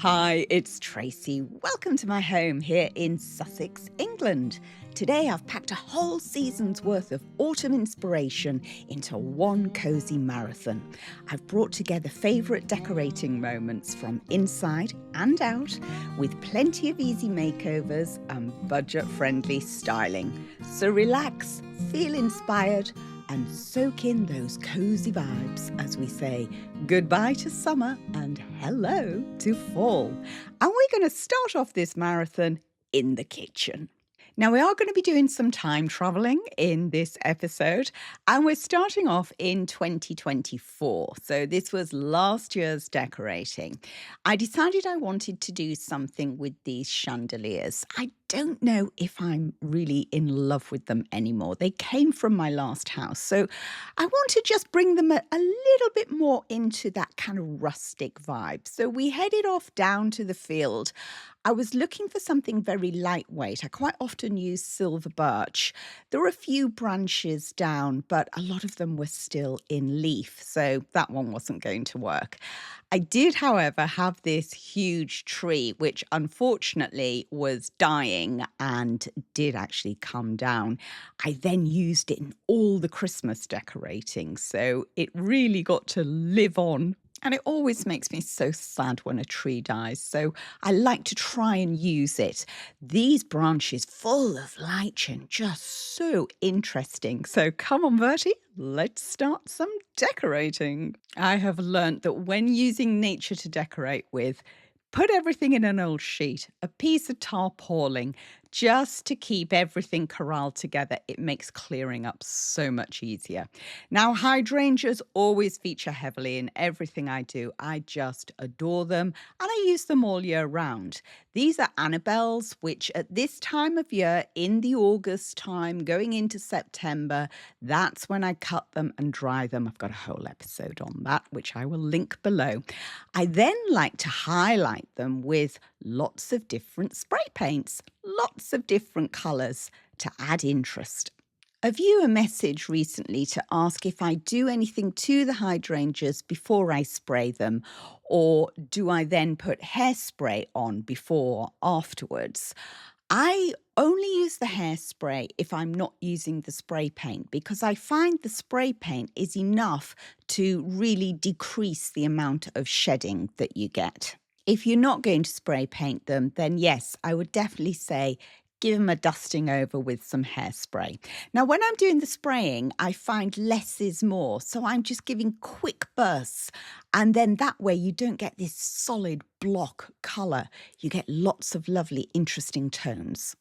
Hi, it's Tracy. Welcome to my home here in Sussex, England. Today I've packed a whole season's worth of autumn inspiration into one cosy marathon. I've brought together favourite decorating moments from inside and out with plenty of easy makeovers and budget-friendly styling. So relax, feel inspired and soak in those cosy vibes as we say goodbye to summer and hello to fall. And we're going to start off this marathon in the kitchen. Now, we are going to be doing some time traveling in this episode, and we're starting off in 2024. So this was last year's decorating. I decided I wanted to do something with these chandeliers. I don't know if I'm really in love with them anymore. They came from my last house, so I want to just bring them a little bit more into that kind of rustic vibe. So we headed off down to the field. I was looking for something very lightweight. I quite often use silver birch. There were a few branches down, but a lot of them were still in leaf, so that one wasn't going to work. I did, however, have this huge tree, which unfortunately was dying and did actually come down. I then used it in all the Christmas decorating, so it really got to live on. And it always makes me so sad when a tree dies, so I like to try and use it. These branches full of lichen, just so interesting. So come on, Bertie, let's start some decorating. I have learnt that when using nature to decorate with, put everything in an old sheet, a piece of tarpaulin, just to keep everything corralled together. It makes clearing up so much easier. Now, hydrangeas always feature heavily in everything I do. I just adore them, and I use them all year round. These are Annabelles, which at this time of year, in the August time, going into September, that's when I cut them and dry them. I've got a whole episode on that, which I will link below. I then like to highlight them with lots of different spray paints, lots of different colours to add interest. A viewer messaged recently to ask if I do anything to the hydrangeas before I spray them, or do I then put hairspray on before or afterwards. I only use the hairspray if I'm not using the spray paint, because I find the spray paint is enough to really decrease the amount of shedding that you get. If you're not going to spray paint them, then yes, I would definitely say give them a dusting over with some hairspray. Now, when I'm doing the spraying, I find less is more. So I'm just giving quick bursts. And then that way you don't get this solid block colour. You get lots of lovely, interesting tones.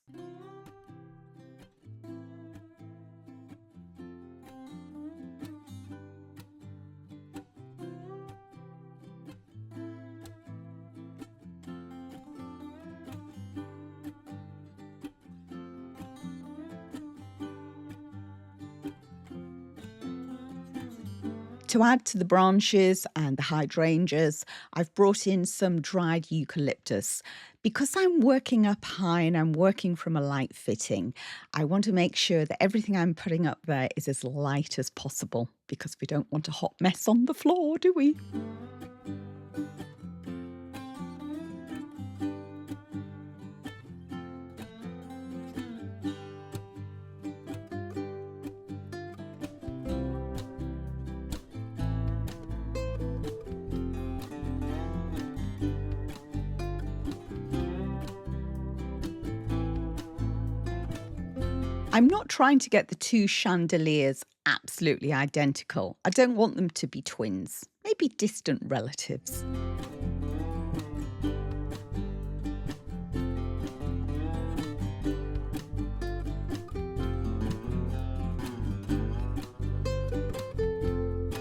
To add to the branches and the hydrangeas, I've brought in some dried eucalyptus. Because I'm working up high and I'm working from a light fitting, I want to make sure that everything I'm putting up there is as light as possible, because we don't want a hot mess on the floor, do we? I'm not trying to get the two chandeliers absolutely identical. I don't want them to be twins, maybe distant relatives.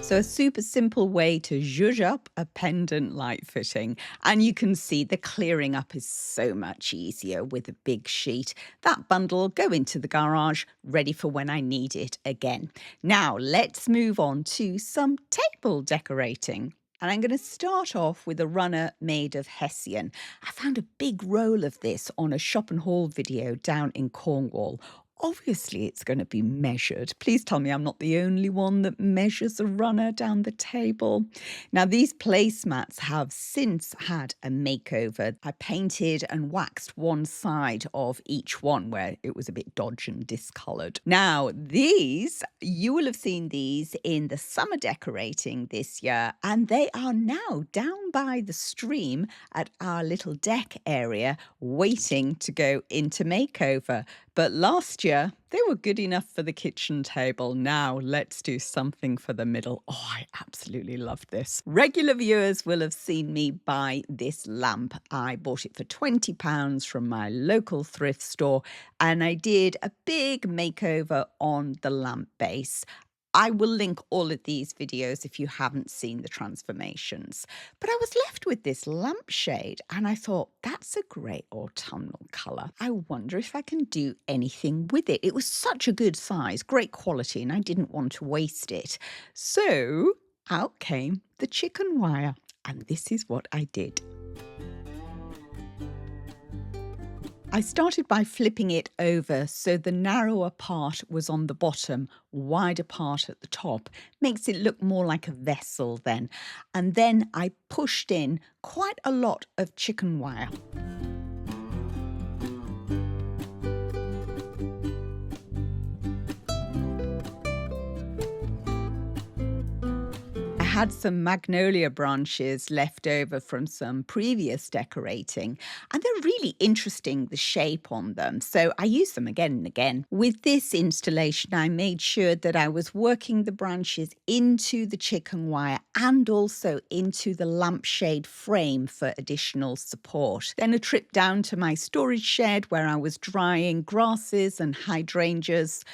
So a super simple way to zhuzh up a pendant light fitting. And you can see the clearing up is so much easier with a big sheet. That bundle go into the garage, ready for when I need it again. Now let's move on to some table decorating. And I'm going to start off with a runner made of hessian. I found a big roll of this on a shop and haul video down in Cornwall. Obviously, it's going to be measured. Please tell me I'm not the only one that measures a runner down the table. Now, these placemats have since had a makeover. I painted and waxed one side of each one where it was a bit dodgy and discoloured. Now, you will have seen these in the summer decorating this year, and they are now down by the stream at our little deck area waiting to go into makeover. But last year, they were good enough for the kitchen table. Now let's do something for the middle. Oh, I absolutely love this. Regular viewers will have seen me buy this lamp. I bought it for £20 from my local thrift store, and I did a big makeover on the lamp base. I will link all of these videos if you haven't seen the transformations. But I was left with this lampshade and I thought, that's a great autumnal colour. I wonder if I can do anything with it. It was such a good size, great quality, and I didn't want to waste it. So out came the chicken wire, and this is what I did. I started by flipping it over so the narrower part was on the bottom, wider part at the top. Makes it look more like a vessel then. And then I pushed in quite a lot of chicken wire. I had some Magnolia branches left over from some previous decorating, and they're really interesting, the shape on them, so I use them again and again. With this installation, I made sure that I was working the branches into the chicken wire and also into the lampshade frame for additional support. Then a trip down to my storage shed where I was drying grasses and hydrangeas,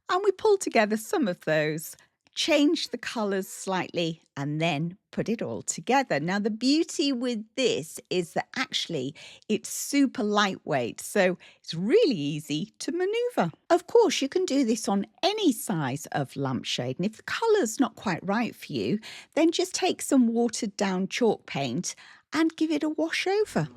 and we pulled together some of those, change the colours slightly, and then put it all together. Now, the beauty with this is that actually it's super lightweight, so it's really easy to manoeuvre. Of course, you can do this on any size of lampshade, and if the colour's not quite right for you, then just take some watered down chalk paint and give it a wash over.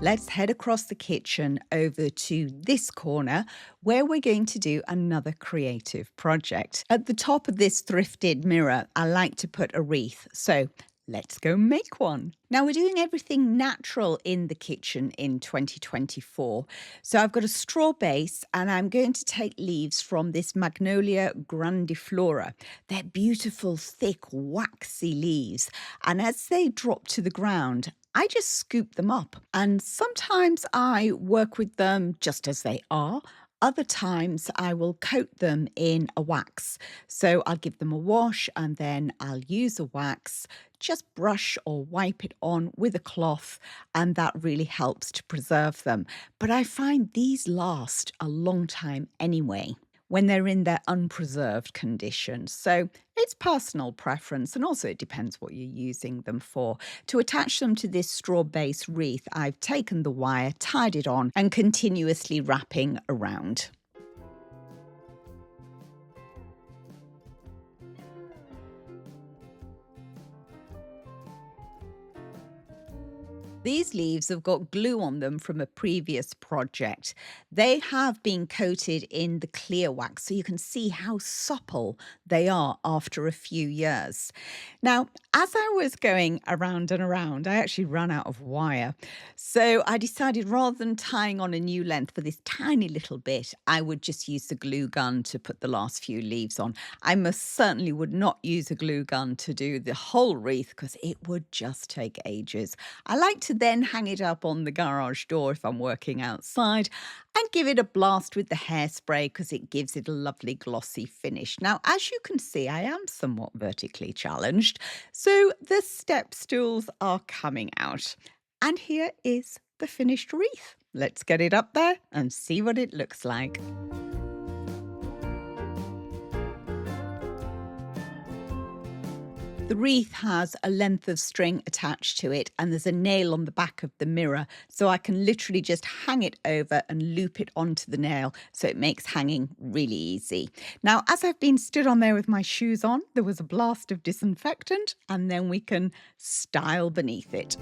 Let's head across the kitchen over to this corner where we're going to do another creative project. At the top of this thrifted mirror, I like to put a wreath, so let's go make one. Now, we're doing everything natural in the kitchen in 2024. So I've got a straw base and I'm going to take leaves from this Magnolia grandiflora. They're beautiful, thick, waxy leaves. And as they drop to the ground, I just scoop them up. And sometimes I work with them just as they are. Other times I will coat them in a wax. So I'll give them a wash and then I'll use a wax, just brush or wipe it on with a cloth, and that really helps to preserve them. But I find these last a long time anyway when they're in their unpreserved condition. So it's personal preference, and also it depends what you're using them for. To attach them to this straw base wreath, I've taken the wire, tied it on, and continuously wrapping around. These leaves have got glue on them from a previous project. They have been coated in the clear wax, so you can see how supple they are after a few years. Now, as I was going around and around, I actually ran out of wire. So I decided rather than tying on a new length for this tiny little bit, I would just use the glue gun to put the last few leaves on. I most certainly would not use a glue gun to do the whole wreath because it would just take ages. I like to to then hang it up on the garage door if I'm working outside and give it a blast with the hairspray because it gives it a lovely glossy finish. Now, as you can see, I am somewhat vertically challenged, so the step stools are coming out. And here is the finished wreath. Let's get it up there and see what it looks like. The wreath has a length of string attached to it and there's a nail on the back of the mirror, so I can literally just hang it over and loop it onto the nail, so it makes hanging really easy. Now, as I've been stood on there with my shoes on, there was a blast of disinfectant and then we can style beneath it.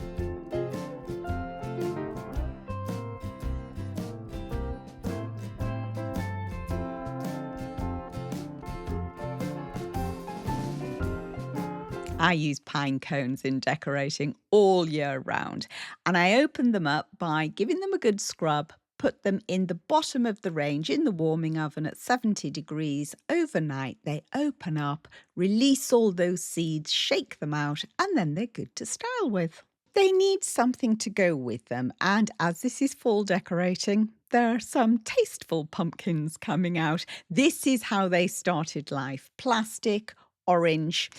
I use pine cones in decorating all year round, and I open them up by giving them a good scrub, put them in the bottom of the range in the warming oven at 70 degrees overnight. They open up, release all those seeds, shake them out, and then they're good to style with. They need something to go with them, and as this is fall decorating, there are some Tasteful pumpkins coming out. This is how they started life: plastic, orange.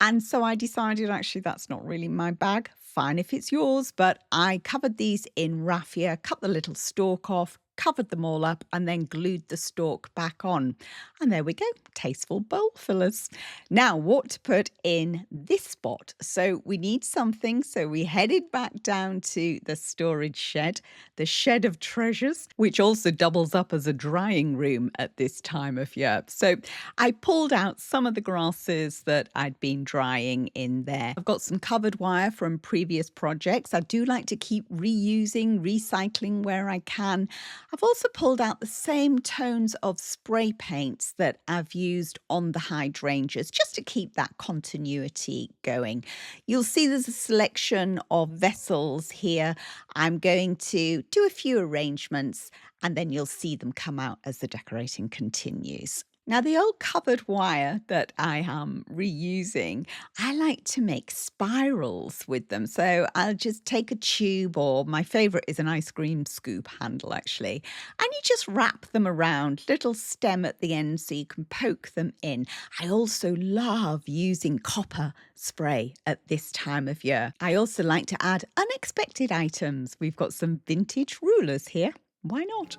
And so I decided actually that's not really my bag. Fine if it's yours, but I covered these in raffia, cut the little stalk off, covered them all up and then glued the stalk back on. And there we go, Tasteful bowl fillers. Now what to put in this spot? So we need something, so we headed back down to the storage shed, the shed of treasures, which also doubles up as a drying room at this time of year. So I pulled out some of the grasses that I'd been drying in there. I've got some covered wire from previous projects. I do like to keep reusing, recycling where I can. I've also pulled out the same tones of spray paints that I've used on the hydrangeas, just to keep that continuity going. You'll see there's a selection of vessels here. I'm going to do a few arrangements and then you'll see them come out as the decorating continues. Now, the old covered wire that I am reusing, I like to make spirals with them. So I'll just take a tube, or my favourite is an ice cream scoop handle actually, and you just wrap them around, little stem at the end so you can poke them in. I also love using copper spray at this time of year. I also like to add unexpected items. We've got some vintage rulers here. Why not?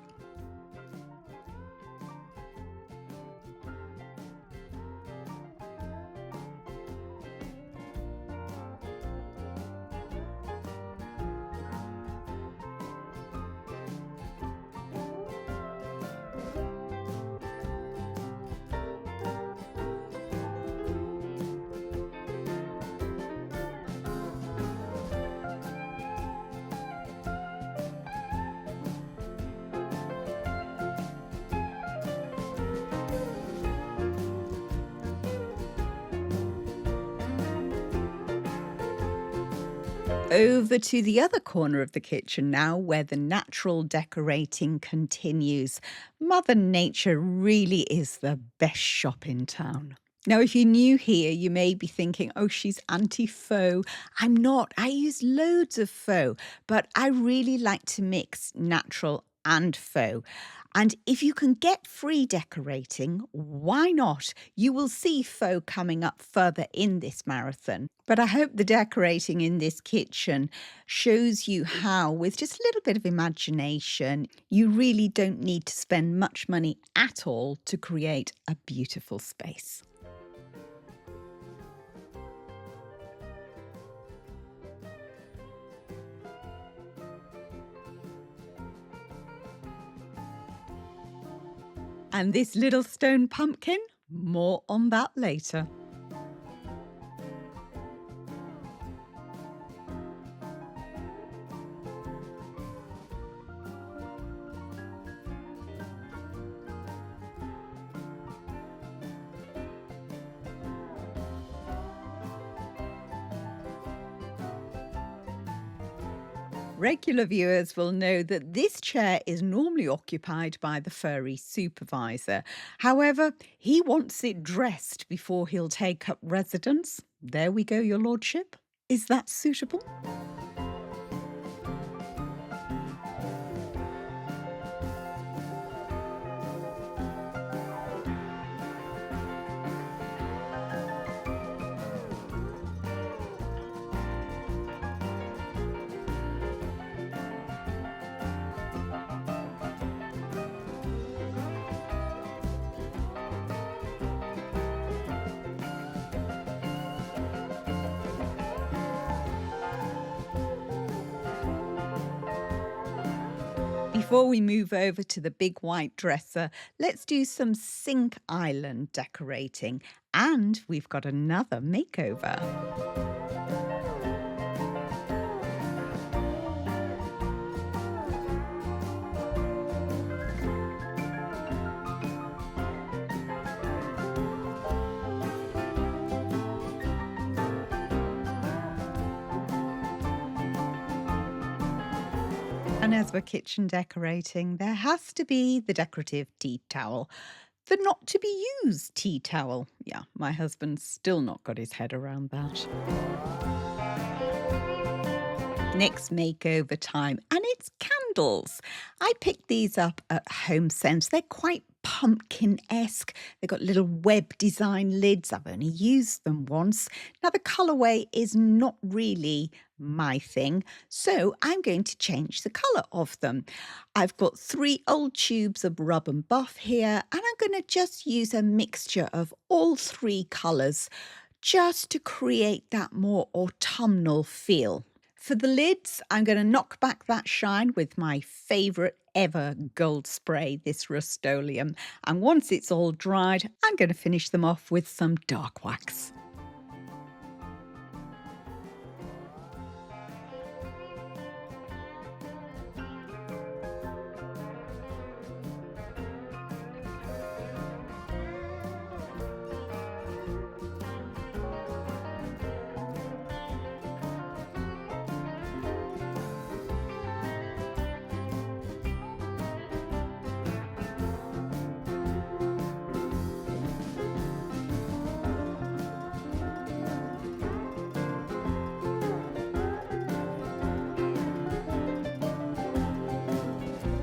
Over to the other corner of the kitchen now, where the natural decorating continues. Mother Nature really is the best shop in town. Now, if you're new here, you may be thinking, oh, she's anti-faux. I'm not. I use loads of faux, but I really like to mix natural and faux. And if you can get free decorating, why not? You will see faux coming up further in this marathon. But I hope the decorating in this kitchen shows you how, with just a little bit of imagination, you really don't need to spend much money at all to create a beautiful space. And this little stone pumpkin, more on that later. Regular viewers will know that this chair is normally occupied by the furry supervisor. However, he wants it dressed before he'll take up residence. There we go, your lordship. Is that suitable? Before we move over to the big white dresser, let's do some sink island decorating. And we've got another makeover. And as we're kitchen decorating, there has to be the decorative tea towel. The not to be used tea towel. Yeah, my husband's still not got his head around that. Next makeover time, and it's candles. I picked these up at Home Sense. They're quite pumpkin-esque. They've got little web design lids. I've only used them once. Now, the colourway is not really my thing, so I'm going to change the colour of them. I've got 3 old tubes of rub and buff here, and I'm going to just use a mixture of all 3 colours just to create that more autumnal feel. For the lids, I'm going to knock back that shine with my favourite ever gold spray, this Rust-Oleum. And once it's all dried, I'm going to finish them off with some dark wax.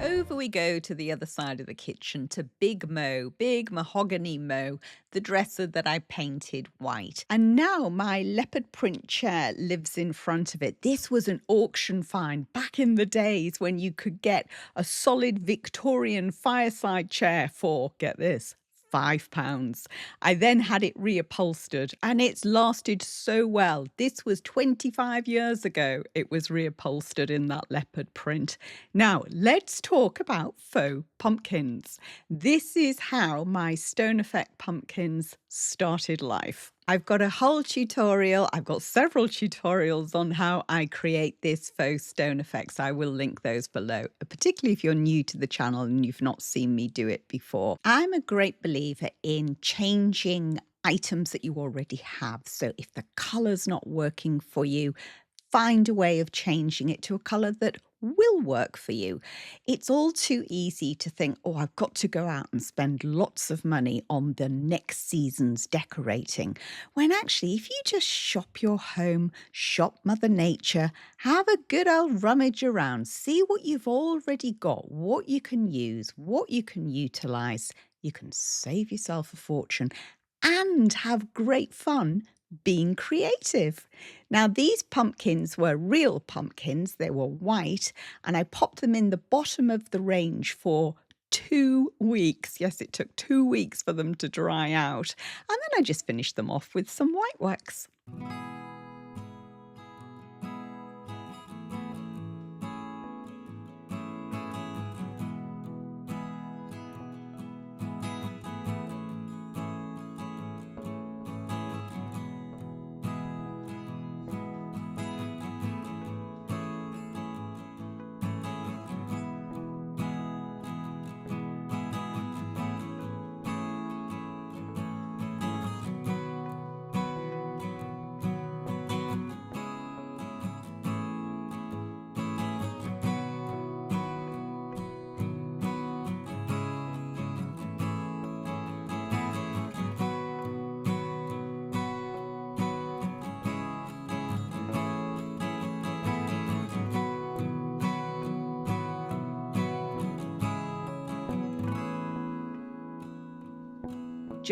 Over we go to the other side of the kitchen to Big Mahogany Mo, the dresser that I painted white. And now my leopard print chair lives in front of it. This was an auction find back in the days when you could get a solid Victorian fireside chair for, get this, £5. I then had it reupholstered and it's lasted so well. This was 25 years ago. It was reupholstered in that leopard print. Now, let's talk about faux pumpkins. This is how my Stone Effect pumpkins started life. I've got a whole tutorial. I've got several tutorials on how I create this faux stone effects. I will link those below, particularly if you're new to the channel and you've not seen me do it before. I'm a great believer in changing items that you already have. So if the colour's not working for you, find a way of changing it to a colour that will work for you. It's all too easy to think, oh, I've got to go out and spend lots of money on the next season's decorating. When actually, if you just shop your home, shop Mother Nature, have a good old rummage around, see what you've already got, what you can use, what you can utilise, you can save yourself a fortune and have great fun being creative. Now, these pumpkins were real pumpkins. They were white, and I popped them in the bottom of the range for 2 weeks. Yes, it took 2 weeks for them to dry out. And then I just finished them off with some white wax.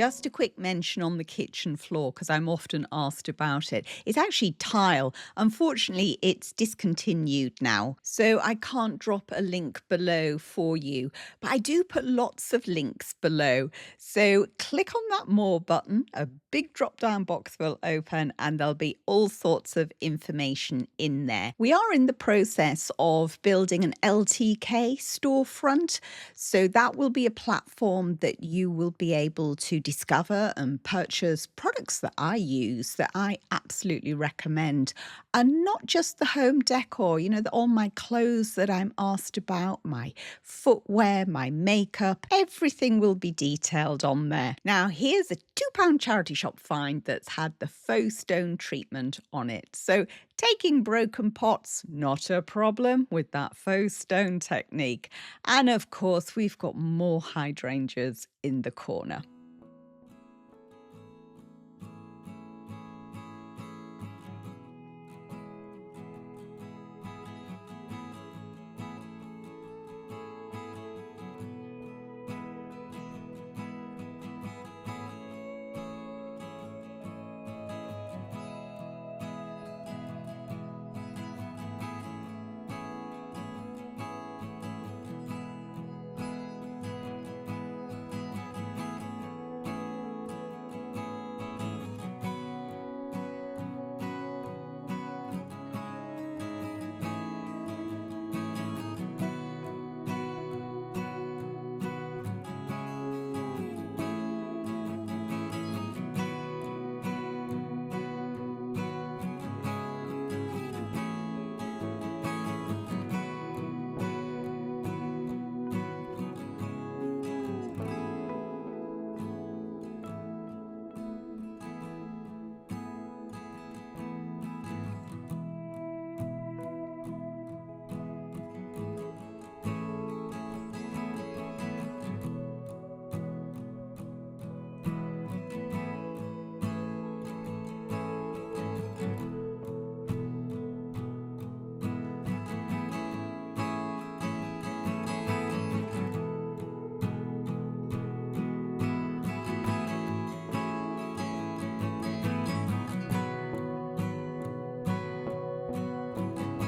Just a quick mention on the kitchen floor, because I'm often asked about it. It's actually tile. Unfortunately, it's discontinued now, so I can't drop a link below for you. But I do put lots of links below. So click on that More button, a big drop-down box will open, and there'll be all sorts of information in there. We are in the process of building an LTK storefront, so that will be a platform that you will be able to discover and purchase products that I use that I absolutely recommend. And not just the home decor, all my clothes that I'm asked about, my footwear, my makeup, everything will be detailed on there. Now, here's a £2 charity shop find that's had the faux stone treatment on it. So taking broken pots, not a problem with that faux stone technique. And of course, we've got more hydrangeas in the corner.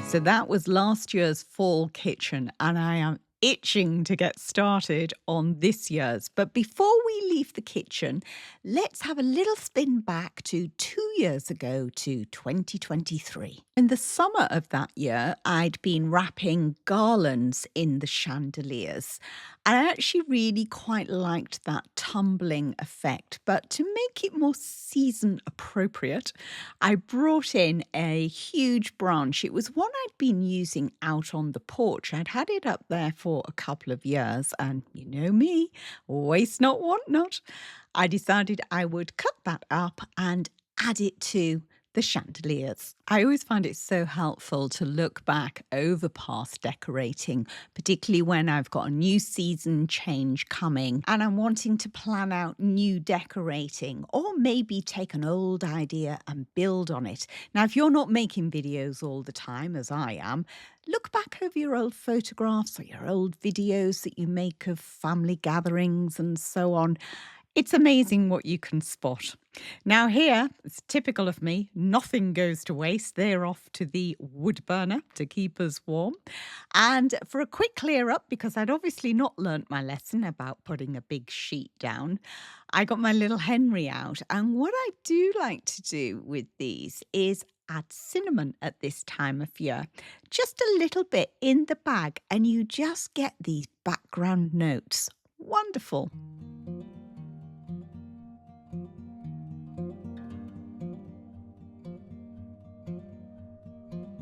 So that was last year's fall kitchen, and I am itching to get started on this year's. But before we leave the kitchen, let's have a little spin back to 2 years ago to 2023. In the summer of that year, I'd been wrapping garlands in the chandeliers. And I actually really quite liked that tumbling effect. But to make it more season appropriate, I brought in a huge branch. It was one I'd been using out on the porch. I'd had it up there for a couple of years, and you know me, waste not, want not. I decided I would cut that up and add it to the chandeliers. I always find it so helpful to look back over past decorating, particularly when I've got a new season change coming and I'm wanting to plan out new decorating, or maybe take an old idea and build on it. Now, if you're not making videos all the time, as I am, look back over your old photographs or your old videos that you make of family gatherings and so on. It's amazing what you can spot. Now here, it's typical of me, nothing goes to waste. They're off to the wood burner to keep us warm. And for a quick clear up, because I'd obviously not learnt my lesson about putting a big sheet down, I got my little Henry out. And what I do like to do with these is add cinnamon at this time of year. Just a little bit in the bag, and you just get these background notes. Wonderful.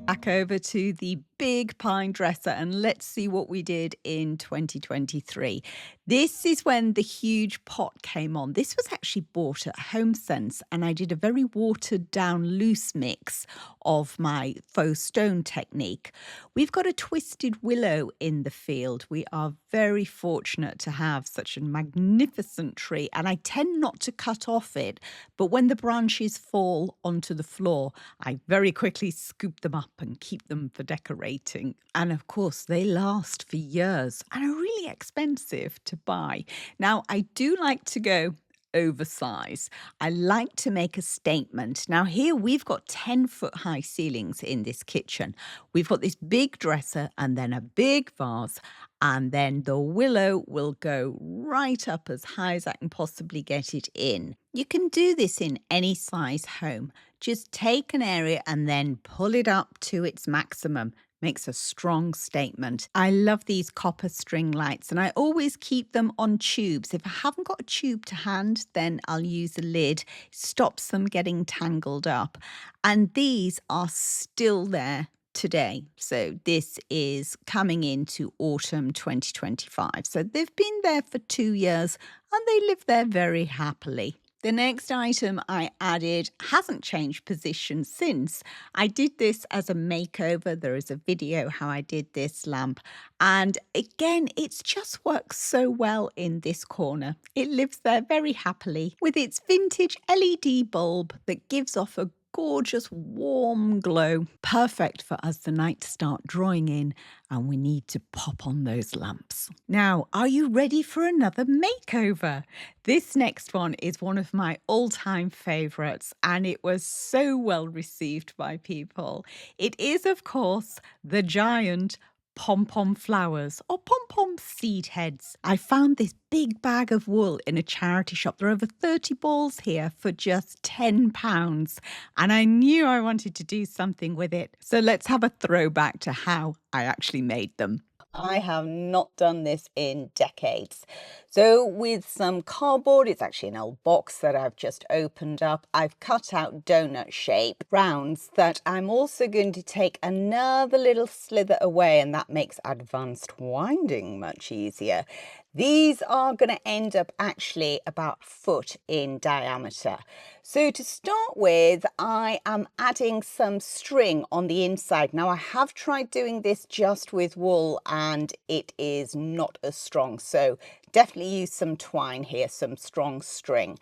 Back over to the big pine dresser, and let's see what we did in 2023. This is when the huge pot came on. This was actually bought at HomeSense, and I did a very watered down loose mix of my faux stone technique. We've got a twisted willow in the field. We are very fortunate to have such a magnificent tree, and I tend not to cut off it, but when the branches fall onto the floor, I very quickly scoop them up and keep them for decorating. And of course, they last for years and are really expensive to buy. Now, I do like to go oversize. I like to make a statement. Now here we've got 10-foot high ceilings in this kitchen. We've got this big dresser and then a big vase, and then the willow will go right up as high as I can possibly get it in. You can do this in any size home. Just take an area and then pull it up to its maximum. Makes a strong statement. I love these copper string lights and I always keep them on tubes. If I haven't got a tube to hand, then I'll use a lid. Stops them getting tangled up. And these are still there today. So this is coming into autumn 2025. So they've been there for 2 years and they live there very happily. The next item I added hasn't changed position since. I did this as a makeover. There is a video how I did this lamp. And again, it's just works so well in this corner. It lives there very happily with its vintage LED bulb that gives off a gorgeous warm glow. Perfect for us the night to start drawing in and we need to pop on those lamps. Now, are you ready for another makeover? This next one is one of my all-time favourites and it was so well received by people. It is, of course, the giant pom-pom flowers or pom-pom seed heads. I found this big bag of wool in a charity shop. There are over 30 balls here for just £10 and I knew I wanted to do something with it. So let's have a throwback to how I actually made them. I have not done this in decades. So with some cardboard, it's actually an old box that I've just opened up. I've cut out donut shape rounds that I'm also going to take another little slither away, and that makes advanced winding much easier. These are going to end up actually about a foot in diameter. So to start with, I am adding some string on the inside. Now I have tried doing this just with wool and it is not as strong. So definitely use some twine here, some strong string.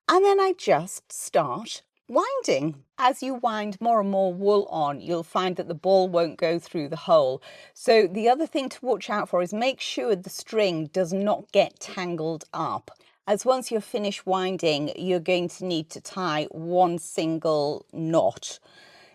And then I just start winding. As you wind more and more wool on, you'll find that the ball won't go through the hole. So the other thing to watch out for is make sure the string does not get tangled up. As once you're finished winding, you're going to need to tie one single knot.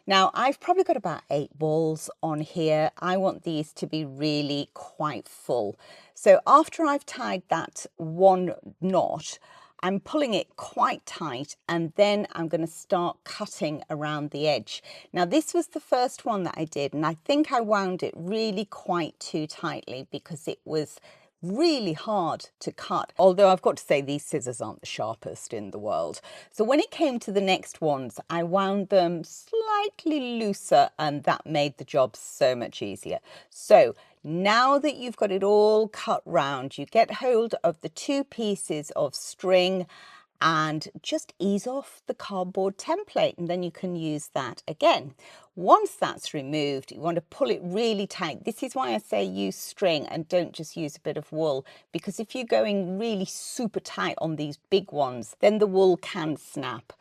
Now, I've probably got about 8 balls on here. I want these to be really quite full. So after I've tied that one knot, I'm pulling it quite tight and then I'm going to start cutting around the edge. Now this was the first one that I did and I think I wound it really quite too tightly because it was really hard to cut. Although I've got to say these scissors aren't the sharpest in the world. So when it came to the next ones, I wound them slightly looser and that made the job so much easier. So now that you've got it all cut round, you get hold of the 2 pieces of string and just ease off the cardboard template and then you can use that again. Once that's removed, you want to pull it really tight. This is why I say use string and don't just use a bit of wool, because if you're going really super tight on these big ones, then the wool can snap.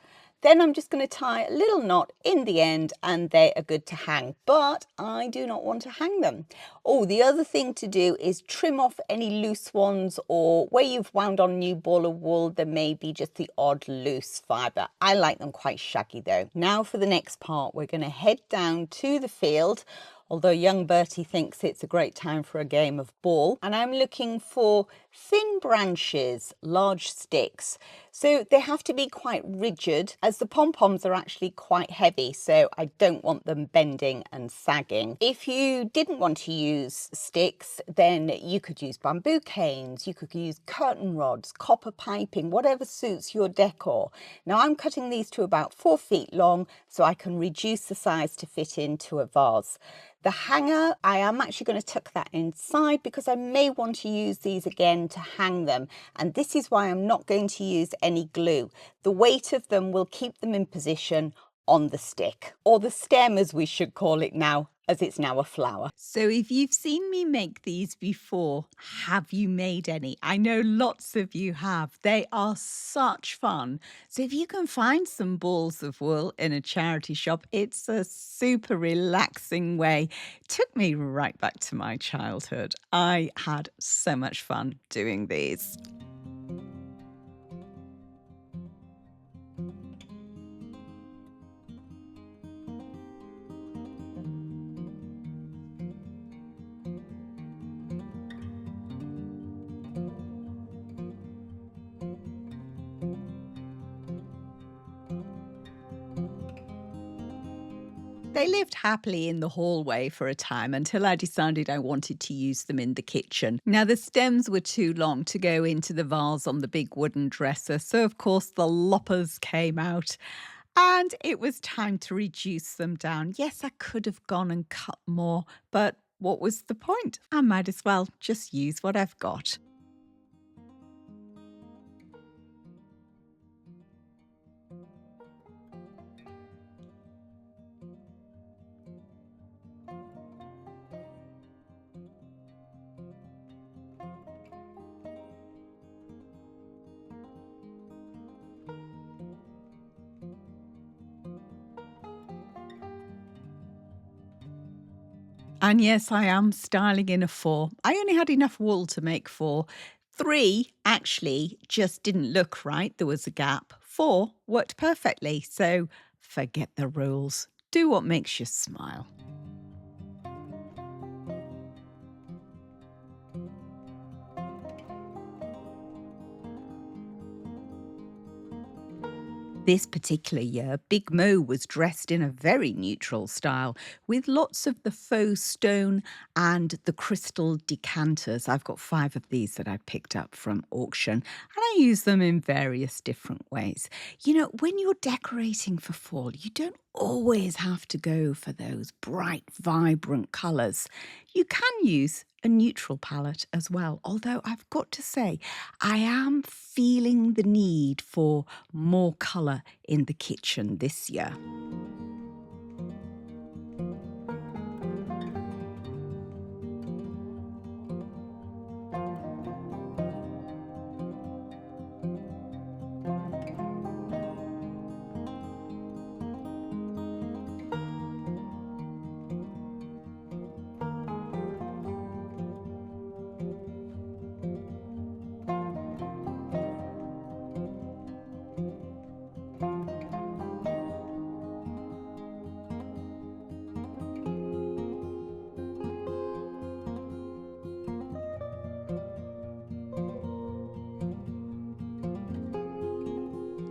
Then I'm just going to tie a little knot in the end and they are good to hang, but I do not want to hang them. Oh, the other thing to do is trim off any loose ones, or where you've wound on a new ball of wool, there may be just the odd loose fibre. I like them quite shaggy though. Now for the next part, we're going to head down to the field. Although young Bertie thinks it's a great time for a game of ball. And I'm looking for thin branches, large sticks. So they have to be quite rigid as the pom-poms are actually quite heavy. So I don't want them bending and sagging. If you didn't want to use sticks, then you could use bamboo canes, you could use curtain rods, copper piping, whatever suits your decor. Now I'm cutting these to about 4 feet long so I can reduce the size to fit into a vase. The hanger, I am actually going to tuck that inside because I may want to use these again to hang them. And this is why I'm not going to use any glue. The weight of them will keep them in position on the stick, or the stem as we should call it now, as it's now a flower. So if you've seen me make these before, have you made any? I know lots of you have. They are such fun. So if you can find some balls of wool in a charity shop, it's a super relaxing way. It took me right back to my childhood. I had so much fun doing these. They lived happily in the hallway for a time until I decided I wanted to use them in the kitchen. Now, the stems were too long to go into the vase on the big wooden dresser, so of course the loppers came out. And it was time to reduce them down. Yes, I could have gone and cut more, but what was the point? I might as well just use what I've got. And yes, I am styling in a 4. I only had enough wool to make 4. 3 actually just didn't look right. There was a gap. 4 worked perfectly. So forget the rules. Do what makes you smile. This particular year, Big Mo was dressed in a very neutral style with lots of the faux stone and the crystal decanters. I've got 5 of these that I picked up from auction and I use them in various different ways. You know, when you're decorating for fall, you don't always have to go for those bright, vibrant colours. You can use a neutral palette as well, although I've got to say, I am feeling the need for more colour in the kitchen this year.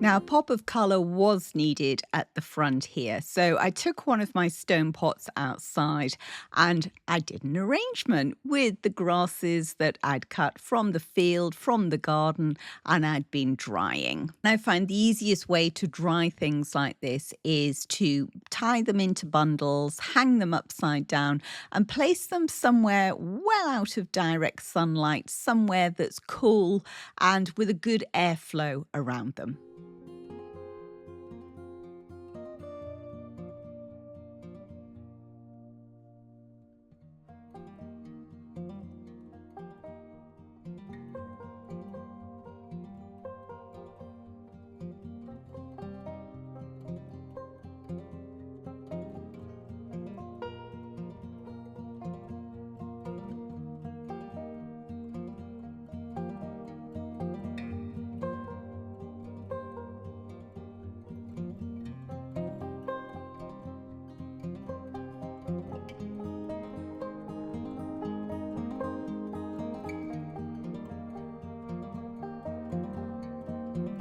Now, a pop of colour was needed at the front here, so I took one of my stone pots outside and I did an arrangement with the grasses that I'd cut from the field, from the garden, and I'd been drying. I find the easiest way to dry things like this is to tie them into bundles, hang them upside down, and place them somewhere well out of direct sunlight, somewhere that's cool and with a good airflow around them.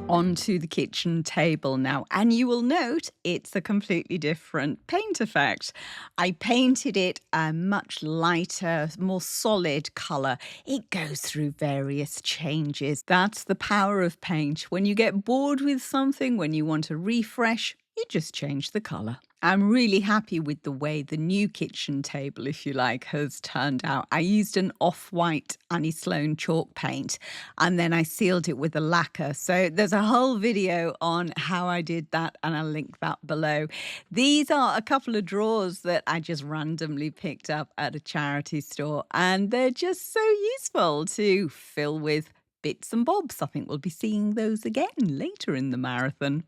Onto the kitchen table now, and you will note it's a completely different paint effect. I painted it a much lighter, more solid colour. It goes through various changes. That's the power of paint. When you get bored with something, when you want to refresh, you just change the colour. I'm really happy with the way the new kitchen table, if you like, has turned out. I used an off-white Sloan chalk paint and then I sealed it with a lacquer. So there's a whole video on how I did that and I'll link that below. These are a couple of drawers that I just randomly picked up at a charity store and they're just so useful to fill with bits and bobs. I think we'll be seeing those again later in the marathon.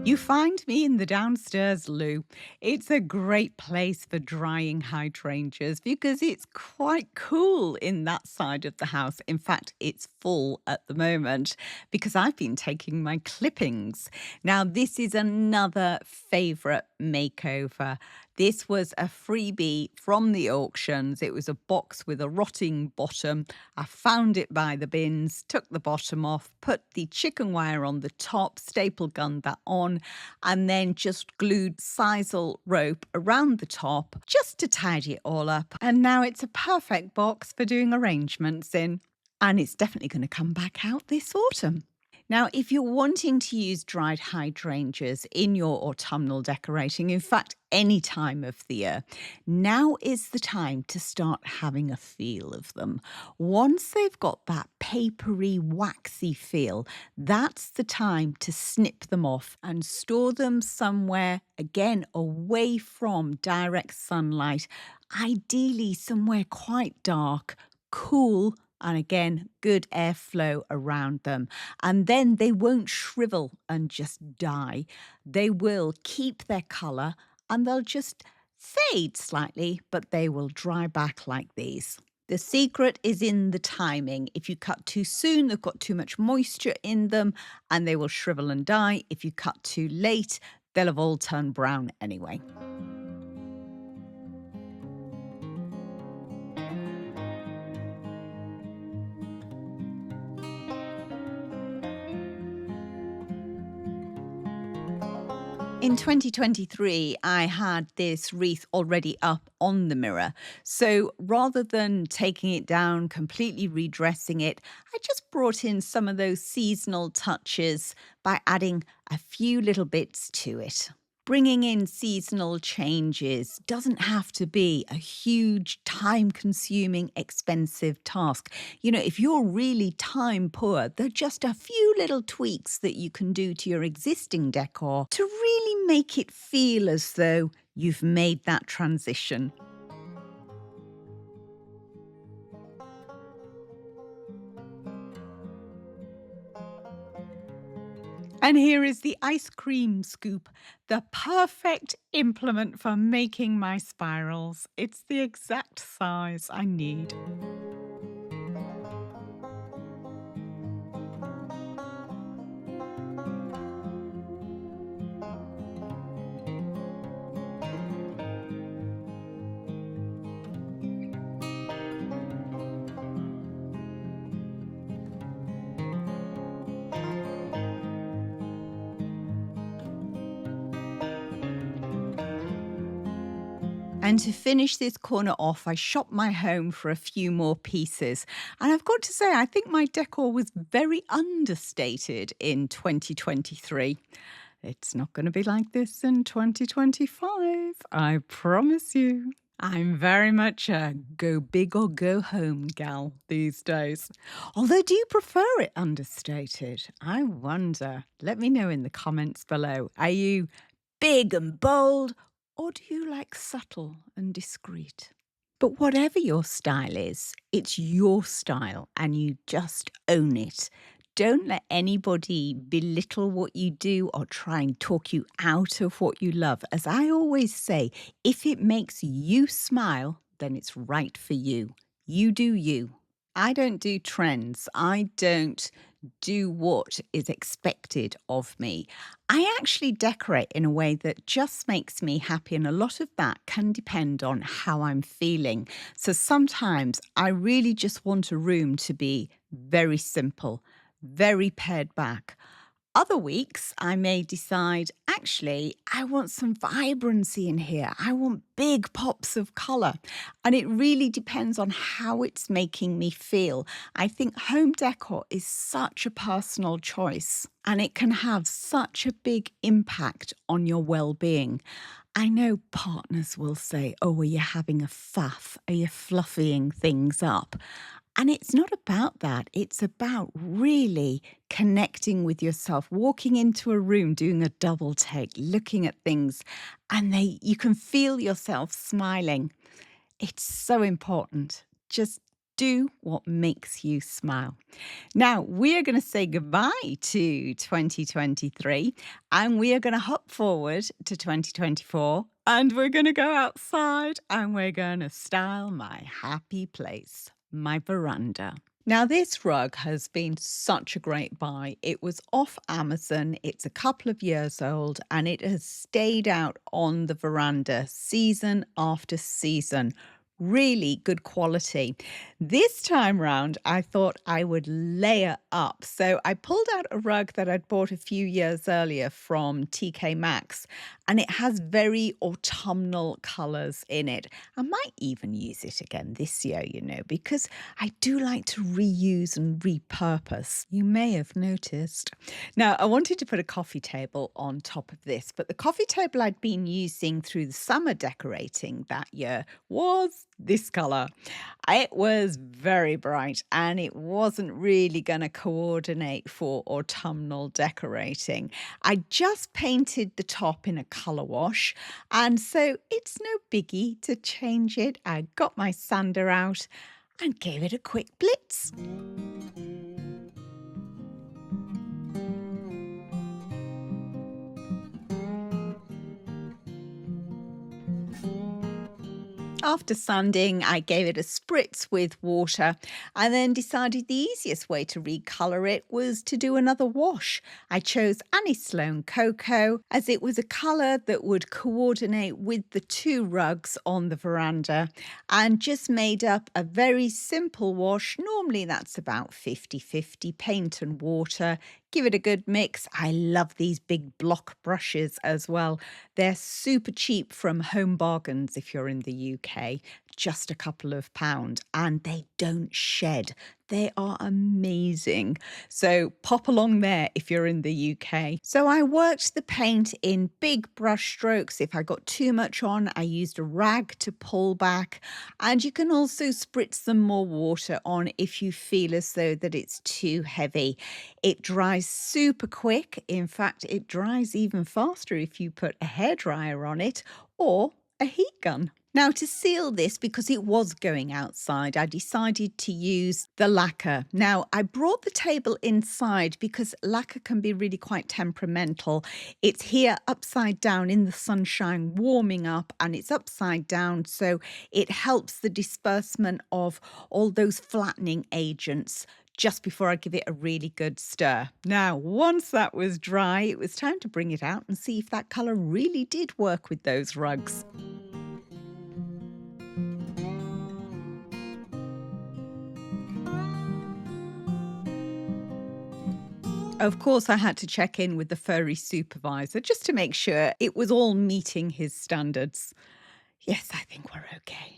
You find me in the downstairs loo. It's a great place for drying hydrangeas because it's quite cool in that side of the house. In fact, it's full at the moment because I've been taking my clippings. Now, this is another favourite makeover. This was a freebie from the auctions. It was a box with a rotting bottom. I found it by the bins, took the bottom off, put the chicken wire on the top, staple gunned that on, and then just glued sisal rope around the top just to tidy it all up. And now it's a perfect box for doing arrangements in. And it's definitely going to come back out this autumn. Now, if you're wanting to use dried hydrangeas in your autumnal decorating, in fact, any time of the year, now is the time to start having a feel of them. Once they've got that papery, waxy feel, that's the time to snip them off and store them somewhere, again, away from direct sunlight, ideally somewhere quite dark, cool, and again, good airflow around them. And then they won't shrivel and just die. They will keep their colour and they'll just fade slightly, but they will dry back like these. The secret is in the timing. If you cut too soon, they've got too much moisture in them and they will shrivel and die. If you cut too late, they'll have all turned brown anyway. In 2023, I had this wreath already up on the mirror. So rather than taking it down, completely redressing it, I just brought in some of those seasonal touches by adding a few little bits to it. Bringing in seasonal changes doesn't have to be a huge, time-consuming, expensive task. You know, if you're really time poor, there are just a few little tweaks that you can do to your existing decor to really make it feel as though you've made that transition. And here is the ice cream scoop, the perfect implement for making my spirals. It's the exact size I need. And to finish this corner off, I shopped my home for a few more pieces. And I've got to say, I think my decor was very understated in 2023. It's not going to be like this in 2025, I promise you. I'm very much a go big or go home gal these days. Although, do you prefer it understated? I wonder. Let me know in the comments below. Are you big and bold? Or do you like subtle and discreet? But whatever your style is, it's your style and you just own it. Don't let anybody belittle what you do or try and talk you out of what you love. As I always say, if it makes you smile, then it's right for you. You do you. I don't do trends. I don't do what is expected of me. I actually decorate in a way that just makes me happy, and a lot of that can depend on how I'm feeling. So sometimes I really just want a room to be very simple, very pared back. Other weeks, I may decide, actually, I want some vibrancy in here. I want big pops of colour. And it really depends on how it's making me feel. I think home decor is such a personal choice and it can have such a big impact on your well-being. I know partners will say, oh, are you having a faff? Are you fluffying things up? And it's not about that. It's about really connecting with yourself, walking into a room, doing a double take, looking at things, and you can feel yourself smiling. It's so important. Just Do what makes you smile. Now, we are going to say goodbye to 2023 and we are going to hop forward to 2024 and we're going to go outside and we're going to style my happy place, my veranda. Now, this rug has been such a great buy. It was off Amazon. It's a couple of years old and it has stayed out on the veranda season after season. Really good quality. This time round, I thought I would layer up. So I pulled out a rug that I'd bought a few years earlier from TK Maxx, and it has very autumnal colours in it. I might even use it again this year, because I do like to reuse and repurpose. You may have noticed. Now, I wanted to put a coffee table on top of this, but the coffee table I'd been using through the summer decorating that year was this colour. It was very bright and it wasn't really going to coordinate for autumnal decorating. I just painted the top in a colour wash, and so it's no biggie to change it. I got my sander out and gave it a quick blitz. After sanding, I gave it a spritz with water and then decided the easiest way to recolour it was to do another wash. I chose Sloan Coco as it was a colour that would coordinate with the two rugs on the veranda, and just made up a very simple wash. Normally that's about 50-50 paint and water. Give it a good mix. I love these big block brushes as well. They're super cheap from Home Bargains if you're in the UK, just a couple of pounds, and they don't shed. They are amazing. So pop along there if you're in the UK. So I worked the paint in big brush strokes. If I got too much on, I used a rag to pull back. And you can also spritz some more water on if you feel as though that it's too heavy. It dries super quick. In fact, it dries even faster if you put a hairdryer on it or a heat gun. Now, to seal this, because it was going outside, I decided to use the lacquer. Now, I brought the table inside because lacquer can be really quite temperamental. It's here upside down in the sunshine, warming up, and it's upside down, so it helps the disbursement of all those flattening agents just before I give it a really good stir. Now, once that was dry, it was time to bring it out and see if that colour really did work with those rugs. Of course, I had to check in with the furry supervisor just to make sure it was all meeting his standards. Yes, I think we're okay.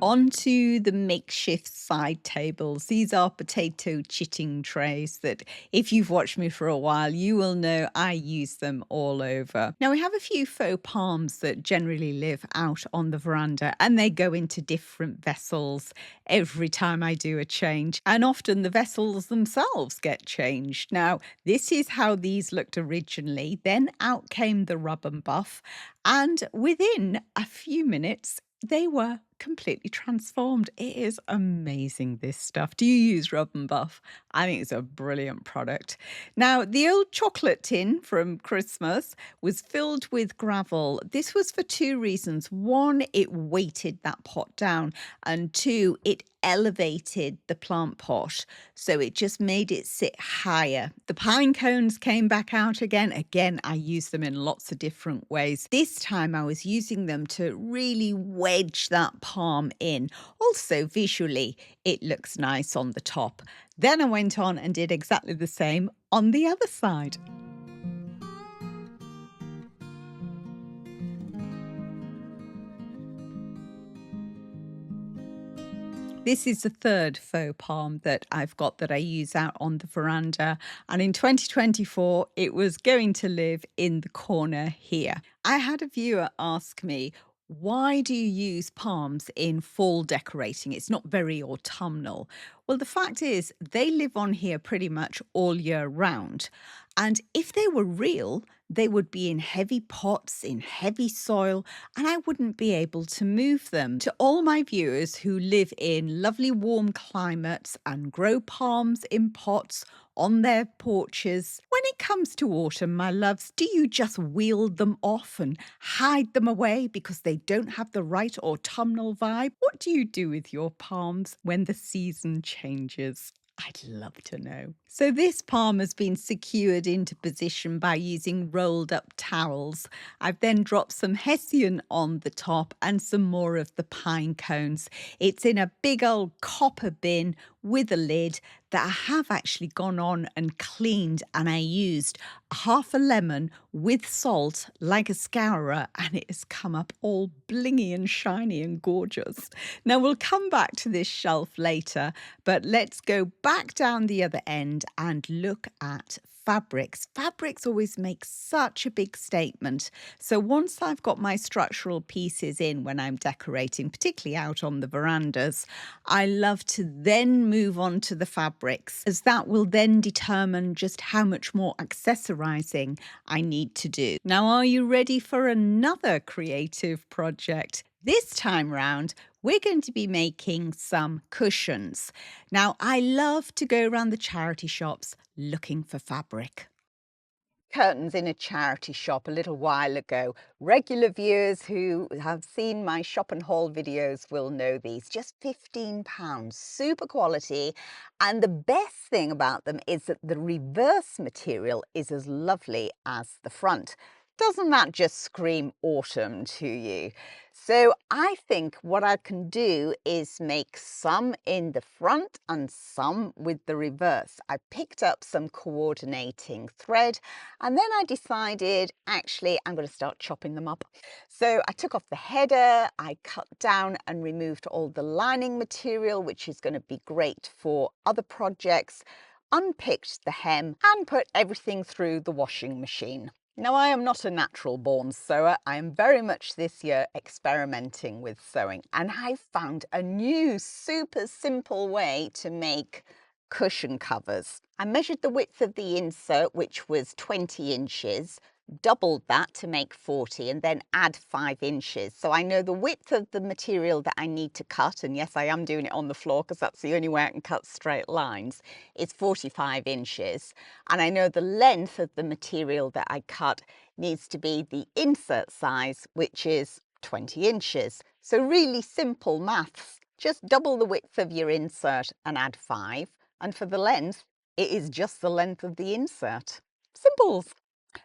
On to the makeshift side tables. These are potato chitting trays that if you've watched me for a while, you will know I use them all over. Now, we have a few faux palms that generally live out on the veranda, and they go into different vessels every time I do a change. And often the vessels themselves get changed. Now, this is how these looked originally. Then out came the rub and buff. And within a few minutes, they were completely transformed. It is amazing, this stuff. Do you use Rub and Buff? I think it's a brilliant product. Now, the old chocolate tin from Christmas was filled with gravel. This was for two reasons. One, it weighted that pot down, and two, it elevated the plant pot, so it just made it sit higher. The pine cones came back out again. Again, I use them in lots of different ways. This time I was using them to really wedge that palm in. Also, visually, it looks nice on the top. Then I went on and did exactly the same on the other side. This is the third faux palm that I've got that I use out on the veranda. And in 2024, it was going to live in the corner here. I had a viewer ask me, Why do you use palms in fall decorating? It's not very autumnal. Well, the fact is, they live on here pretty much all year round. And if they were real, they would be in heavy pots, in heavy soil, and I wouldn't be able to move them. To all my viewers who live in lovely warm climates and grow palms in pots on their porches, when it comes to autumn, my loves, do you just wheel them off and hide them away because they don't have the right autumnal vibe? What do you do with your palms when the season changes? I'd love to know. So, this palm has been secured into position by using rolled up towels. I've then dropped some hessian on the top and some more of the pine cones. It's in a big old copper bin with a lid that I have actually gone on and cleaned, and I used half a lemon with salt like a scourer, and it has come up all blingy and shiny and gorgeous. Now we'll come back to this shelf later, but let's go back down the other end and look at fabrics. Fabrics always make such a big statement. So once I've got my structural pieces in when I'm decorating, particularly out on the verandas, I love to then move on to the fabrics, as that will then determine just how much more accessorizing I need to do. Now, are you ready for another creative project? This time round, we're going to be making some cushions. Now, I love to go around the charity shops looking for fabric. Curtains in a charity shop a little while ago. Regular viewers who have seen my shop and haul videos will know these. Just £15, super quality. And the best thing about them is that the reverse material is as lovely as the front. Doesn't that just scream autumn to you? So I think what I can do is make some in the front and some with the reverse. I picked up some coordinating thread, and then I decided, actually, I'm going to start chopping them up. So I took off the header, I cut down and removed all the lining material, which is going to be great for other projects, unpicked the hem, and put everything through the washing machine. Now, I am not a natural born sewer. I am very much this year experimenting with sewing, and I found a new super simple way to make cushion covers. I measured the width of the insert, which was 20 inches, doubled that to make 40, and then add 5 inches. So I know the width of the material that I need to cut, and yes, I am doing it on the floor because that's the only way I can cut straight lines. It's 45 inches. And I know the length of the material that I cut needs to be the insert size, which is 20 inches. So really simple maths. Just double the width of your insert and add 5. And for the length, it is just the length of the insert. Simples.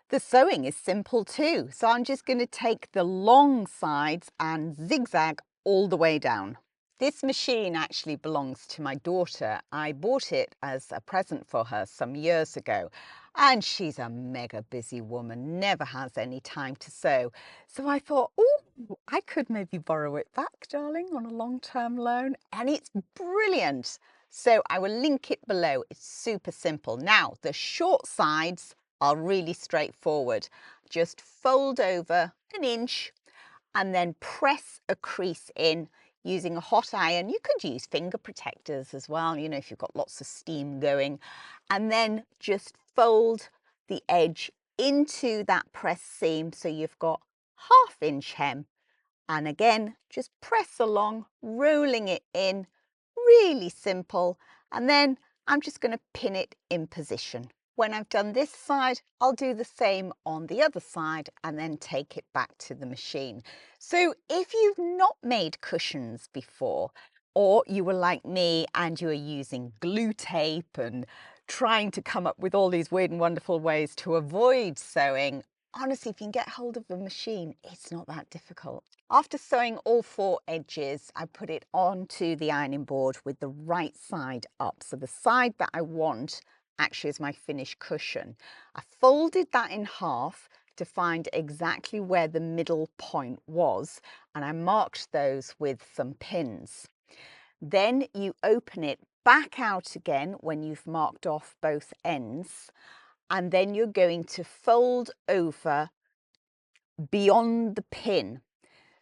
The sewing is simple too. So I'm just going to take the long sides and zigzag all the way down. This machine actually belongs to my daughter. I bought it as a present for her some years ago, and she's a mega busy woman, never has any time to sew. So I thought, oh, I could maybe borrow it back, darling, on a long-term loan, and it's brilliant. So I will link it below. It's super simple. Now, the short sides are really straightforward. Just fold over an inch and then press a crease in using a hot iron. You could use finger protectors as well, you know, if you've got lots of steam going. And then just fold the edge into that press seam so you've got half-inch hem. And again, just press along, rolling it in, really simple. And then I'm just going to pin it in position. When I've done this side, I'll do the same on the other side and then take it back to the machine. So if you've not made cushions before, or you were like me and you were using glue tape and trying to come up with all these weird and wonderful ways to avoid sewing, honestly, if you can get hold of a machine, it's not that difficult. After sewing all 4 edges, I put it onto the ironing board with the right side up. So the side that I want actually is my finished cushion. I folded that in half to find exactly where the middle point was, and I marked those with some pins. Then you open it back out again when you've marked off both ends, and then you're going to fold over beyond the pin.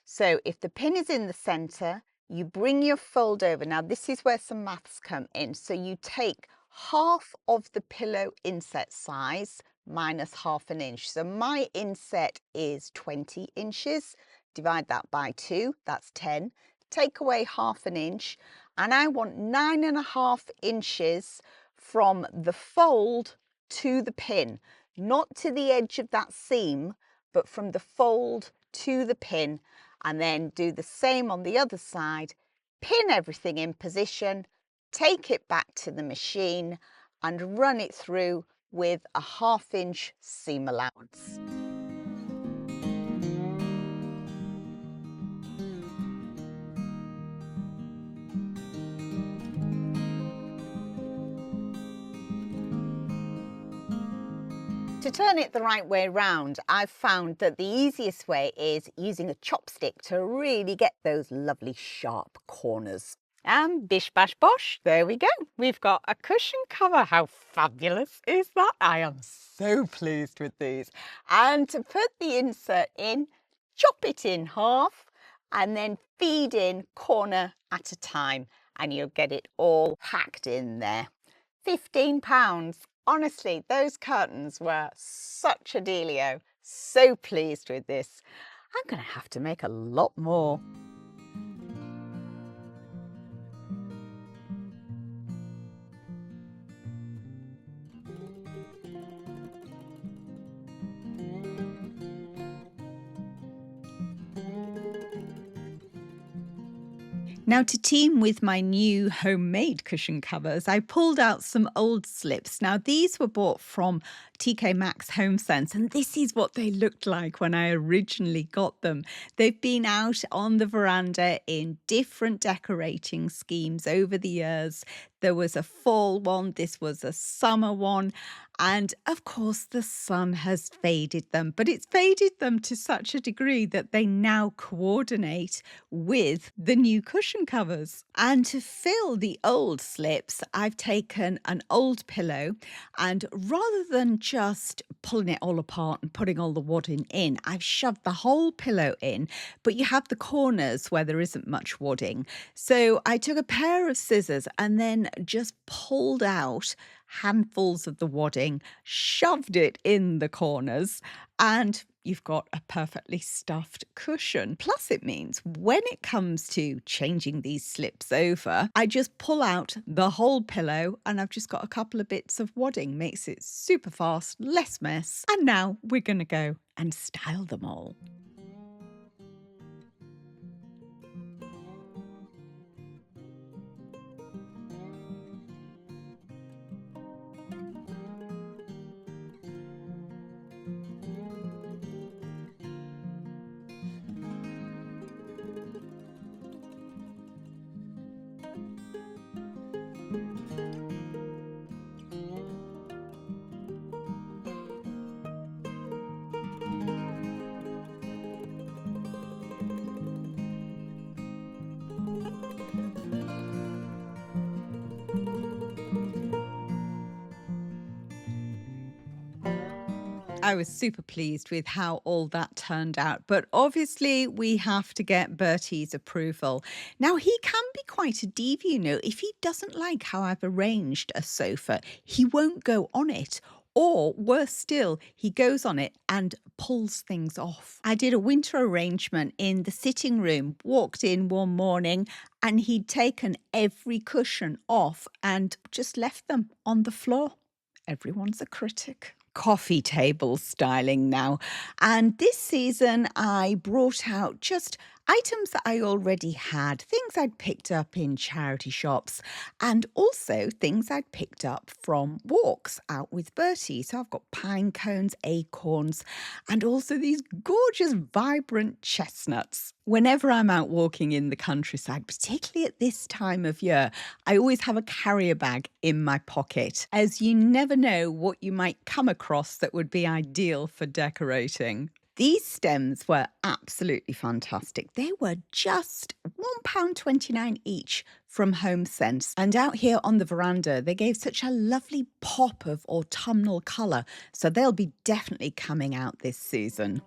So if the pin is in the center, you bring your fold over. Now this is where some maths come in. So you take half of the pillow inset size minus half an inch. So my inset is 20 inches. Divide that by 2, that's 10. Take away half an inch, and I want 9.5 inches from the fold to the pin, not to the edge of that seam, but from the fold to the pin, and then do the same on the other side. Pin everything in position, take it back to the machine and run it through with a 1/2 inch seam allowance. To turn it the right way round, I've found that the easiest way is using a chopstick to really get those lovely sharp corners. And bish bash bosh, there we go. We've got a cushion cover. How fabulous is that? I am so pleased with these. And to put the insert in, chop it in half and then feed in corner at a time, and you'll get it all packed in there. £15. Honestly, those curtains were such a dealio. So pleased with this. I'm going to have to make a lot more. Now, to team with my new homemade cushion covers, I pulled out some old slips. Now, these were bought from TK Maxx Home Sense, and this is what they looked like when I originally got them. They've been out on the veranda in different decorating schemes over the years. There was a fall one, this was a summer one, and of course the sun has faded them, but it's faded them to such a degree that they now coordinate with the new cushion covers. And to fill the old slips, I've taken an old pillow, and rather than just pulling it all apart and putting all the wadding in, I've shoved the whole pillow in, but you have the corners where there isn't much wadding. So I took a pair of scissors and then just pulled out handfuls of the wadding, shoved it in the corners, and you've got a perfectly stuffed cushion. Plus it means when it comes to changing these slips over, I just pull out the whole pillow and I've just got a couple of bits of wadding. Makes it super fast, less mess. And now we're going to go and style them all. I was super pleased with how all that turned out, but obviously we have to get Bertie's approval. Now, he can be quite a diva, you know. If he doesn't like how I've arranged a sofa, he won't go on it. Or worse still, he goes on it and pulls things off. I did a winter arrangement in the sitting room, walked in one morning and he'd taken every cushion off and just left them on the floor. Everyone's a critic. Coffee table styling now. And this season I brought out just items that I already had, things I'd picked up in charity shops, and also things I'd picked up from walks out with Bertie. So I've got pine cones, acorns, and also these gorgeous vibrant chestnuts. Whenever I'm out walking in the countryside, particularly at this time of year, I always have a carrier bag in my pocket, as you never know what you might come across that would be ideal for decorating. These stems were absolutely fantastic. They were just £1.29 each from Home Sense. And out here on the veranda, they gave such a lovely pop of autumnal colour. So they'll be definitely coming out this season.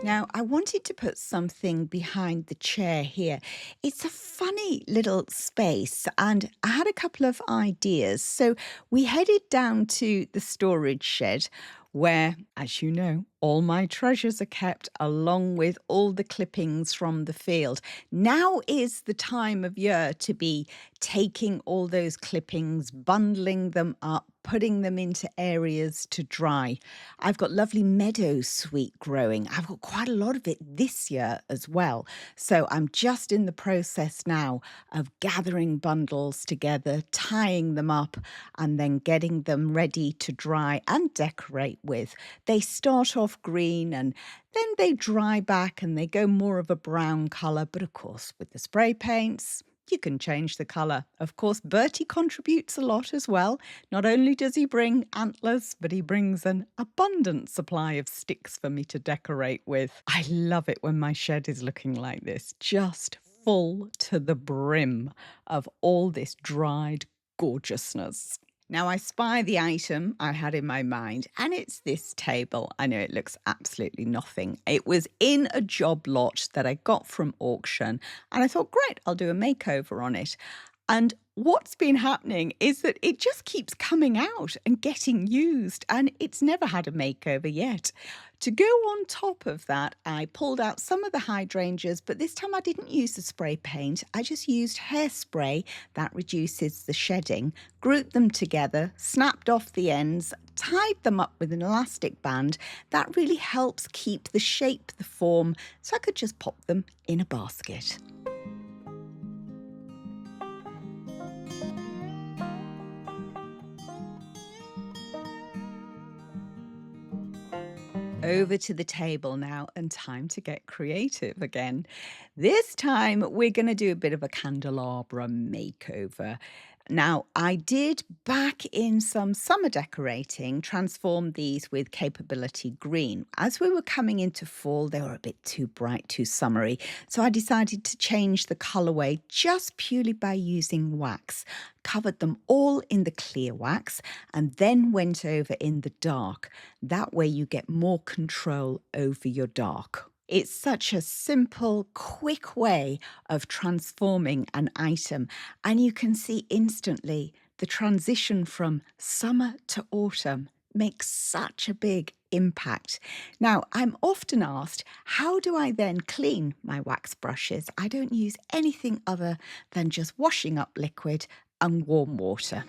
Now, I wanted to put something behind the chair here. It's a funny little space, and I had a couple of ideas. So we headed down to the storage shed where, as you know, all my treasures are kept along with all the clippings from the field. Now is the time of year to be taking all those clippings, bundling them up, putting them into areas to dry. I've got lovely meadow sweet growing. I've got quite a lot of it this year as well. So I'm just in the process now of gathering bundles together, tying them up, and then getting them ready to dry and decorate with. They start off green and then they dry back and they go more of a brown colour. But of course, with the spray paints, you can change the colour. Of course, Bertie contributes a lot as well. Not only does he bring antlers, but he brings an abundant supply of sticks for me to decorate with. I love it when my shed is looking like this, just full to the brim of all this dried gorgeousness. Now I spy the item I had in my mind, and it's this table. I know it looks absolutely nothing. It was in a job lot that I got from auction, and I thought, great, I'll do a makeover on it. And what's been happening is that it just keeps coming out and getting used, and it's never had a makeover yet. To go on top of that, I pulled out some of the hydrangeas, but this time I didn't use the spray paint. I just used hairspray that reduces the shedding, grouped them together, snapped off the ends, tied them up with an elastic band. That really helps keep the shape, the form, so I could just pop them in a basket. Over to the table now, and time to get creative again. This time we're going to do a bit of a candelabra makeover. Now, I did back in some summer decorating, transform these with Capability Green. As we were coming into fall, they were a bit too bright, too summery. So I decided to change the colourway just purely by using wax. Covered them all in the clear wax and then went over in the dark. That way you get more control over your dark. It's such a simple, quick way of transforming an item, and you can see instantly the transition from summer to autumn makes such a big impact. Now, I'm often asked, how do I then clean my wax brushes? I don't use anything other than just washing up liquid and warm water.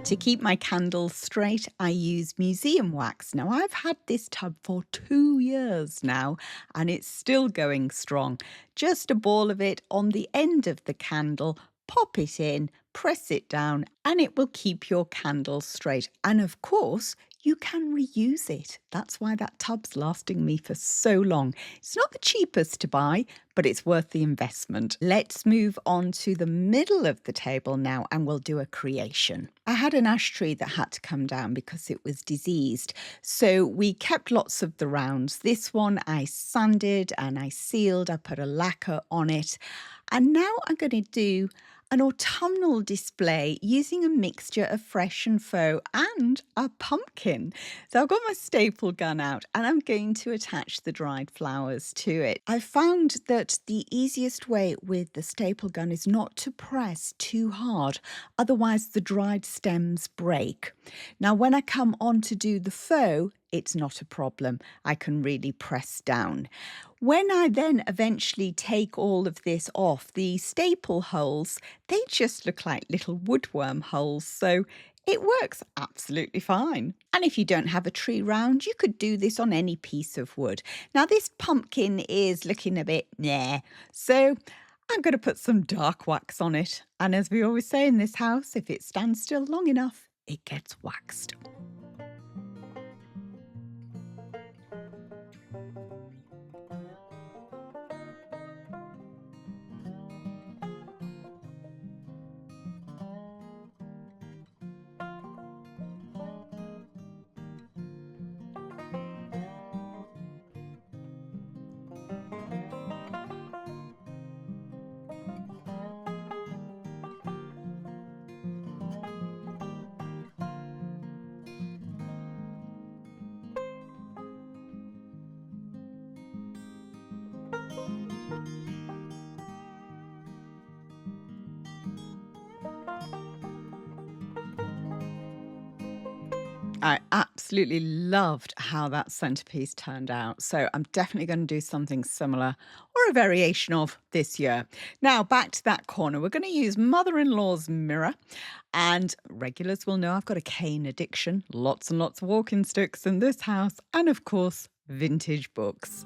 To keep my candles straight, I use museum wax. Now, I've had this tub for 2 years now, and it's still going strong. Just a ball of it on the end of the candle, pop it in, press it down, and it will keep your candles straight. And of course, you can reuse it. That's why that tub's lasting me for so long. It's not the cheapest to buy, but it's worth the investment. Let's move on to the middle of the table now, and we'll do a creation. I had an ash tree that had to come down because it was diseased. So we kept lots of the rounds. This one I sanded and I sealed. I put a lacquer on it. And now I'm going to do an autumnal display using a mixture of fresh and faux and a pumpkin. So I've got my staple gun out and I'm going to attach the dried flowers to it. I found that the easiest way with the staple gun is not to press too hard, otherwise the dried stems break. Now when I come on to do the faux, it's not a problem. I can really press down. When I then eventually take all of this off, the staple holes, they just look like little woodworm holes. So it works absolutely fine. And if you don't have a tree round, you could do this on any piece of wood. Now this pumpkin is looking a bit meh. So I'm going to put some dark wax on it. And as we always say in this house, if it stands still long enough, it gets waxed. I absolutely loved how that centerpiece turned out. So I'm definitely going to do something similar or a variation of this year. Now, back to that corner. We're going to use mother-in-law's mirror. And regulars will know I've got a cane addiction. Lots and lots of walking sticks in this house. And of course, vintage books.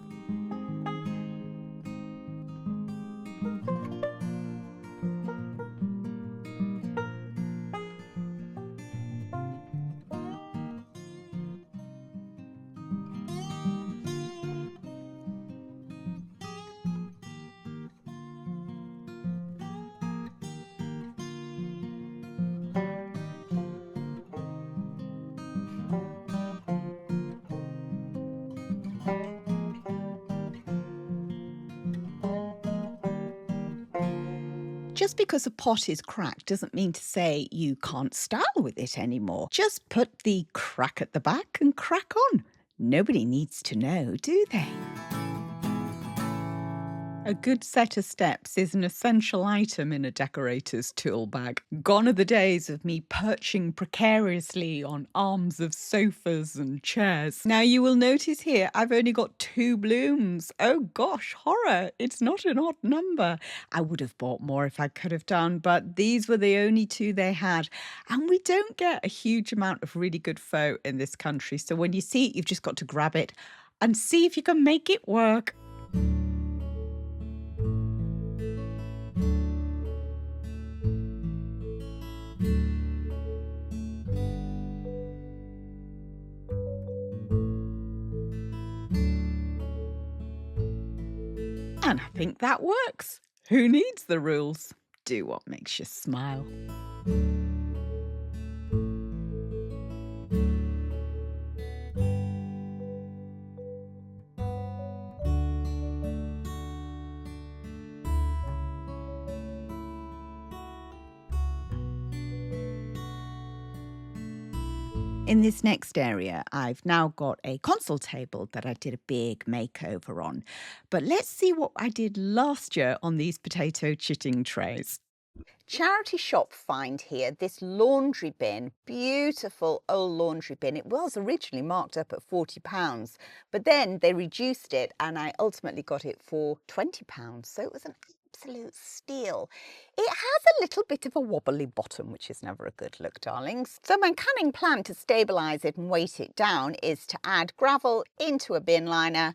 Just because a pot is cracked doesn't mean to say you can't style with it anymore. Just put the crack at the back and crack on. Nobody needs to know, do they? A good set of steps is an essential item in a decorator's tool bag. Gone are the days of me perching precariously on arms of sofas and chairs. Now you will notice here I've only got 2 blooms. Oh gosh, horror. It's not an odd number. I would have bought more if I could have done, but these were the only 2 they had. And we don't get a huge amount of really good faux in this country. So when you see it, you've just got to grab it and see if you can make it work. And I think that works. Who needs the rules? Do what makes you smile. In this next area, I've now got a console table that I did a big makeover on. But let's see what I did last year on these potato chitting trays. Charity shop find here, this laundry bin, beautiful old laundry bin. It was originally marked up at £40, but then they reduced it and I ultimately got it for £20. So it was an absolute steal. It has a little bit of a wobbly bottom, which is never a good look, darlings. So my cunning plan to stabilise it and weight it down is to add gravel into a bin liner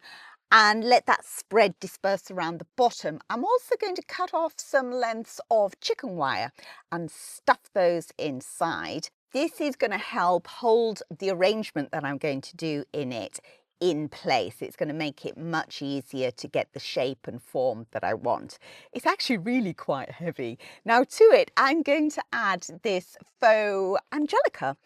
and let that spread disperse around the bottom. I'm also going to cut off some lengths of chicken wire and stuff those inside. This is going to help hold the arrangement that I'm going to do in it in place. It's going to make it much easier to get the shape and form that I want. It's actually really quite heavy. Now to it, I'm going to add this faux angelica.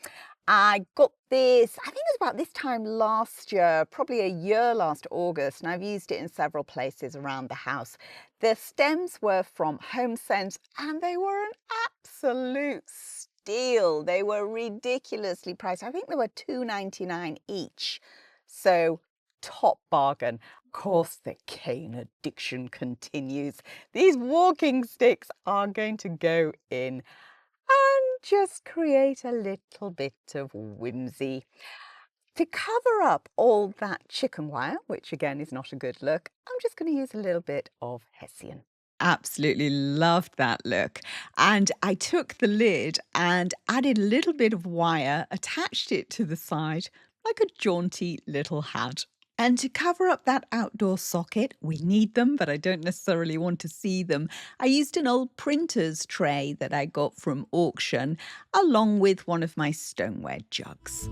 I got this, I think it was about this time last year, probably a year last August, and I've used it in several places around the house. The stems were from HomeSense and they were an absolute steal. They were ridiculously priced. I think they were $2.99 each. So top bargain. Of course, the cane addiction continues. These walking sticks are going to go in and just create a little bit of whimsy. To cover up all that chicken wire, which again is not a good look, I'm just going to use a little bit of Hessian. Absolutely loved that look. And I took the lid and added a little bit of wire, attached it to the side like a jaunty little hat. And to cover up that outdoor socket, we need them, but I don't necessarily want to see them. I used an old printer's tray that I got from auction, along with one of my stoneware jugs.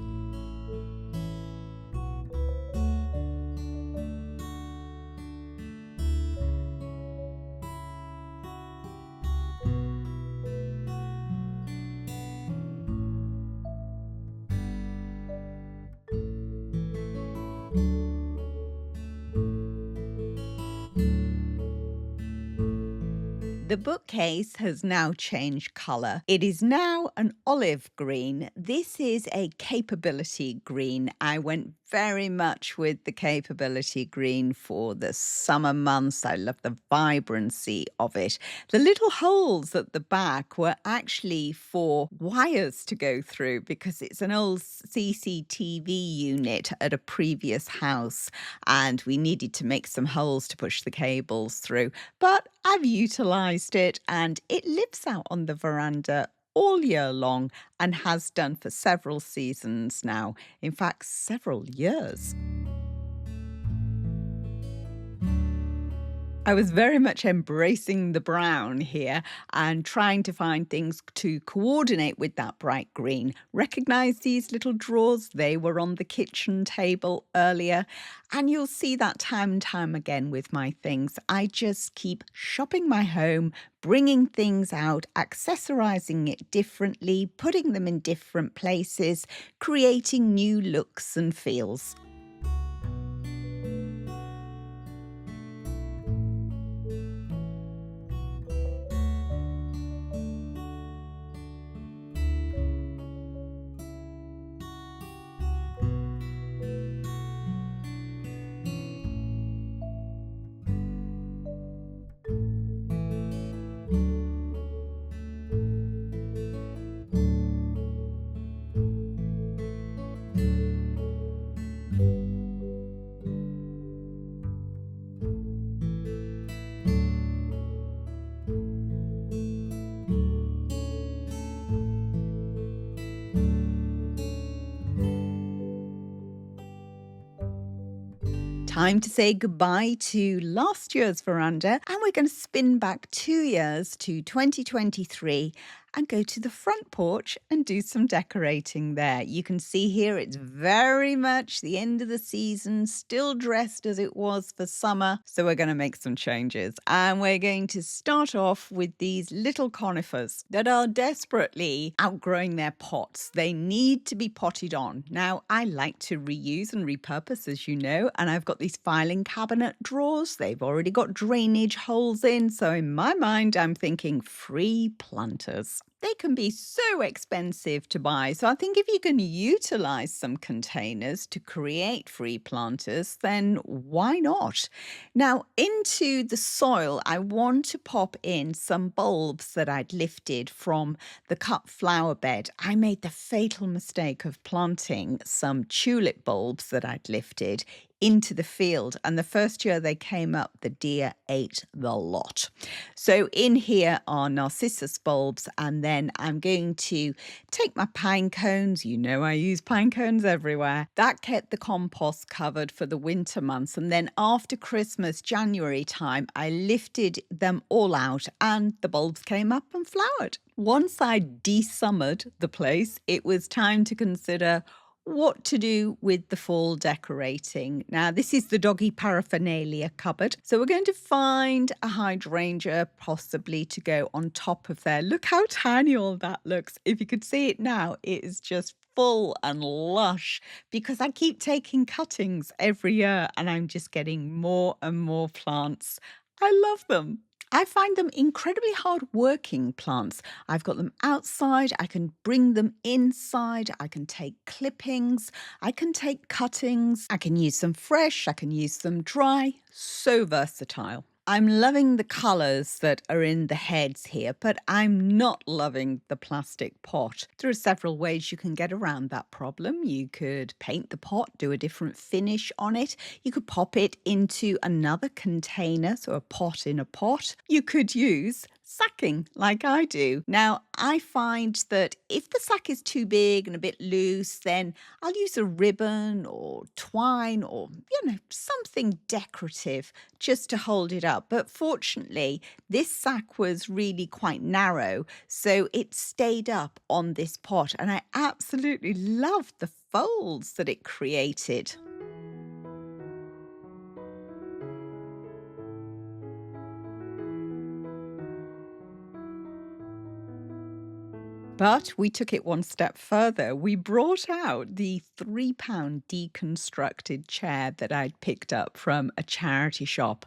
The The bookcase has now changed colour. It is now an olive green. This is a capability green. I went very much with the capability green for the summer months. I love the vibrancy of it. The little holes at the back were actually for wires to go through because it's an old CCTV unit at a previous house and we needed to make some holes to push the cables through. But I've utilised it and it lives out on the veranda all year long and has done for several seasons now. In fact, several years. I was very much embracing the brown here and trying to find things to coordinate with that bright green. Recognize these little drawers? They were on the kitchen table earlier. And you'll see that time and time again with my things. I just keep shopping my home, bringing things out, accessorizing it differently, putting them in different places, creating new looks and feels. Time to say goodbye to last year's veranda, and we're going to spin back 2 years to 2023 and go to the front porch and do some decorating there. You can see here it's very much the end of the season, still dressed as it was for summer. So we're going to make some changes. And we're going to start off with these little conifers that are desperately outgrowing their pots. They need to be potted on. Now, I like to reuse and repurpose, as you know, and I've got these filing cabinet drawers. They've already got drainage holes in. So in my mind, I'm thinking free planters. They can be so expensive to buy. So I think if you can utilize some containers to create free planters, then why not? Now, into the soil, I want to pop in some bulbs that I'd lifted from the cut flower bed. I made the fatal mistake of planting some tulip bulbs that I'd lifted into the field, and the first year they came up, the deer ate the lot. So in here are narcissus bulbs, and then I'm going to take my pine cones. You know I use pine cones everywhere. That kept the compost covered for the winter months, and then after Christmas, January time, I lifted them all out and the bulbs came up and flowered. Once I desummered the place, it was time to consider what to do with the fall decorating. Now, this is the doggy paraphernalia cupboard. So we're going to find a hydrangea possibly to go on top of there. Look how tiny all that looks. If you could see it now, it is just full and lush because I keep taking cuttings every year and I'm just getting more and more plants. I love them. I find them incredibly hard-working plants. I've got them outside, I can bring them inside, I can take clippings, I can take cuttings, I can use them fresh, I can use them dry. So versatile. I'm loving the colours that are in the heads here, but I'm not loving the plastic pot. There are several ways you can get around that problem. You could paint the pot, do a different finish on it. You could pop it into another container, so a pot in a pot. You could use sacking like I do. Now, I find that if the sack is too big and a bit loose, then I'll use a ribbon or twine or, something decorative just to hold it up. But fortunately, this sack was really quite narrow, so it stayed up on this pot. And I absolutely loved the folds that it created. But we took it one step further. We brought out the £3 deconstructed chair that I'd picked up from a charity shop.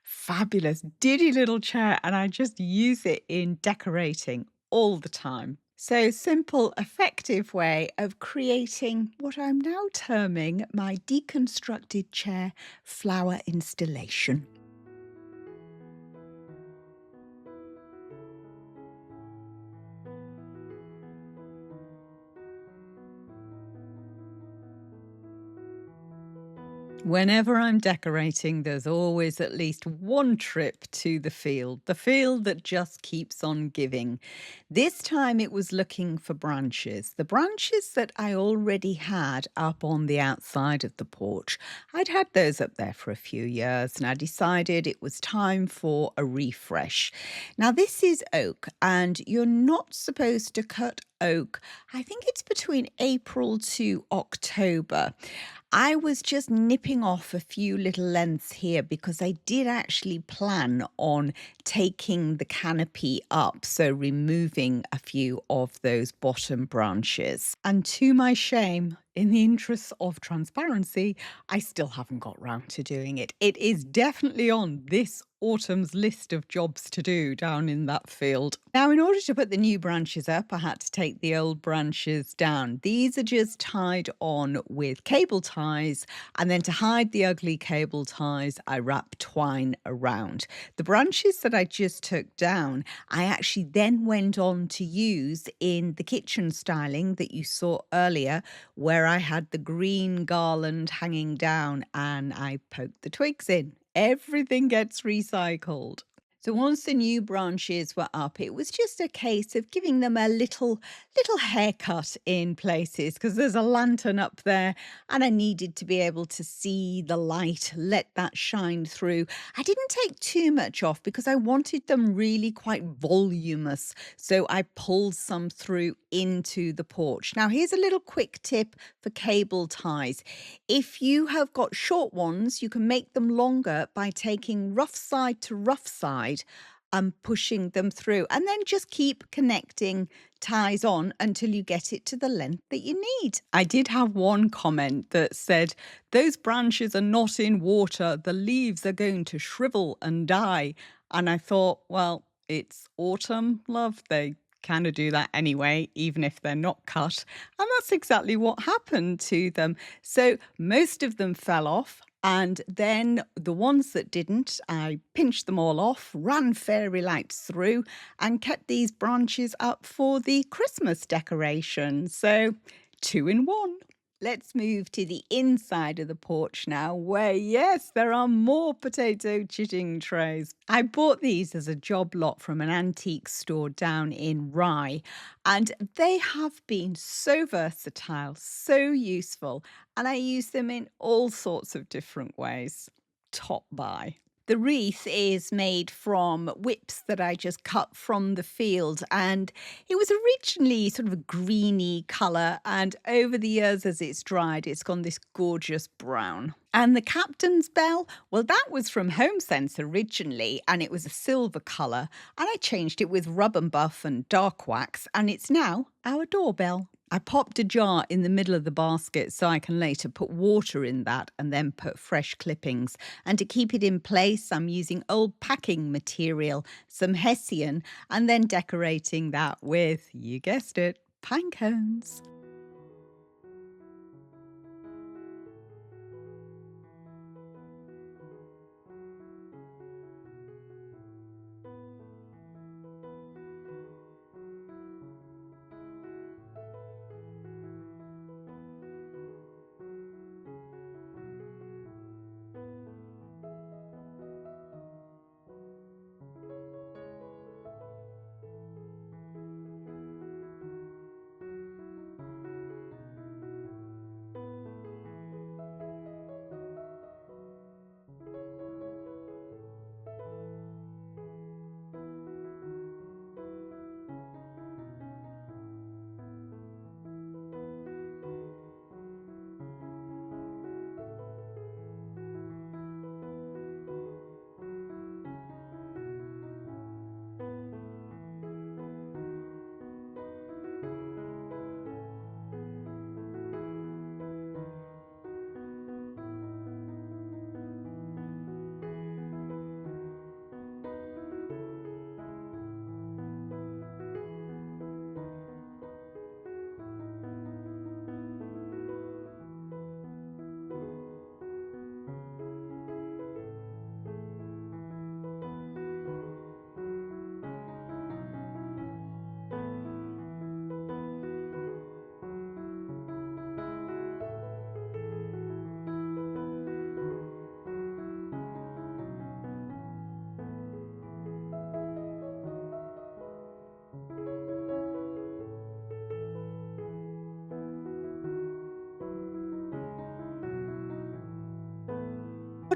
Fabulous, diddy little chair, and I just use it in decorating all the time. So, simple, effective way of creating what I'm now terming my deconstructed chair flower installation. Whenever I'm decorating, there's always at least one trip to the field that just keeps on giving. This time it was looking for branches, the branches that I already had up on the outside of the porch. I'd had those up there for a few years and I decided it was time for a refresh. Now, this is oak, and you're not supposed to cut oak. I think it's between April to October. I was just nipping off a few little lengths here because I did actually plan on taking the canopy up, so removing a few of those bottom branches. And to my shame, in the interests of transparency, I still haven't got round to doing it. It is definitely on this autumn's list of jobs to do down in that field. Now, in order to put the new branches up, I had to take the old branches down. These are just tied on with cable ties, and then to hide the ugly cable ties, I wrap twine around. The branches that I just took down, I actually then went on to use in the kitchen styling that you saw earlier, where I had the green garland hanging down and I poked the twigs in. Everything gets recycled. So once the new branches were up, it was just a case of giving them a little haircut in places, because there's a lantern up there and I needed to be able to see the light, let that shine through. I didn't take too much off because I wanted them really quite voluminous. So I pulled some through into the porch. Now, here's a little quick tip for cable ties. If you have got short ones, you can make them longer by taking rough side to rough side and pushing them through, and then just keep connecting ties on until you get it to the length that you need. I did have one comment that said, "Those branches are not in water, the leaves are going to shrivel and die." And I thought, well, it's autumn, love. They kind of do that anyway, even if they're not cut. And that's exactly what happened to them. So most of them fell off. And then the ones that didn't, I pinched them all off, ran fairy lights through, and kept these branches up for the Christmas decoration. So 2 in 1. Let's move to the inside of the porch now, where, yes, there are more potato chitting trays. I bought these as a job lot from an antique store down in Rye, and they have been so versatile, so useful, and I use them in all sorts of different ways. Top buy. The wreath is made from whips that I just cut from the field, and it was originally sort of a greeny colour, and over the years as it's dried, it's gone this gorgeous brown. And the captain's bell, well, that was from HomeSense originally, and it was a silver colour, and I changed it with rub and buff and dark wax, and it's now our doorbell. I popped a jar in the middle of the basket so I can later put water in that and then put fresh clippings. And to keep it in place, I'm using old packing material, some hessian, and then decorating that with, you guessed it, pine cones.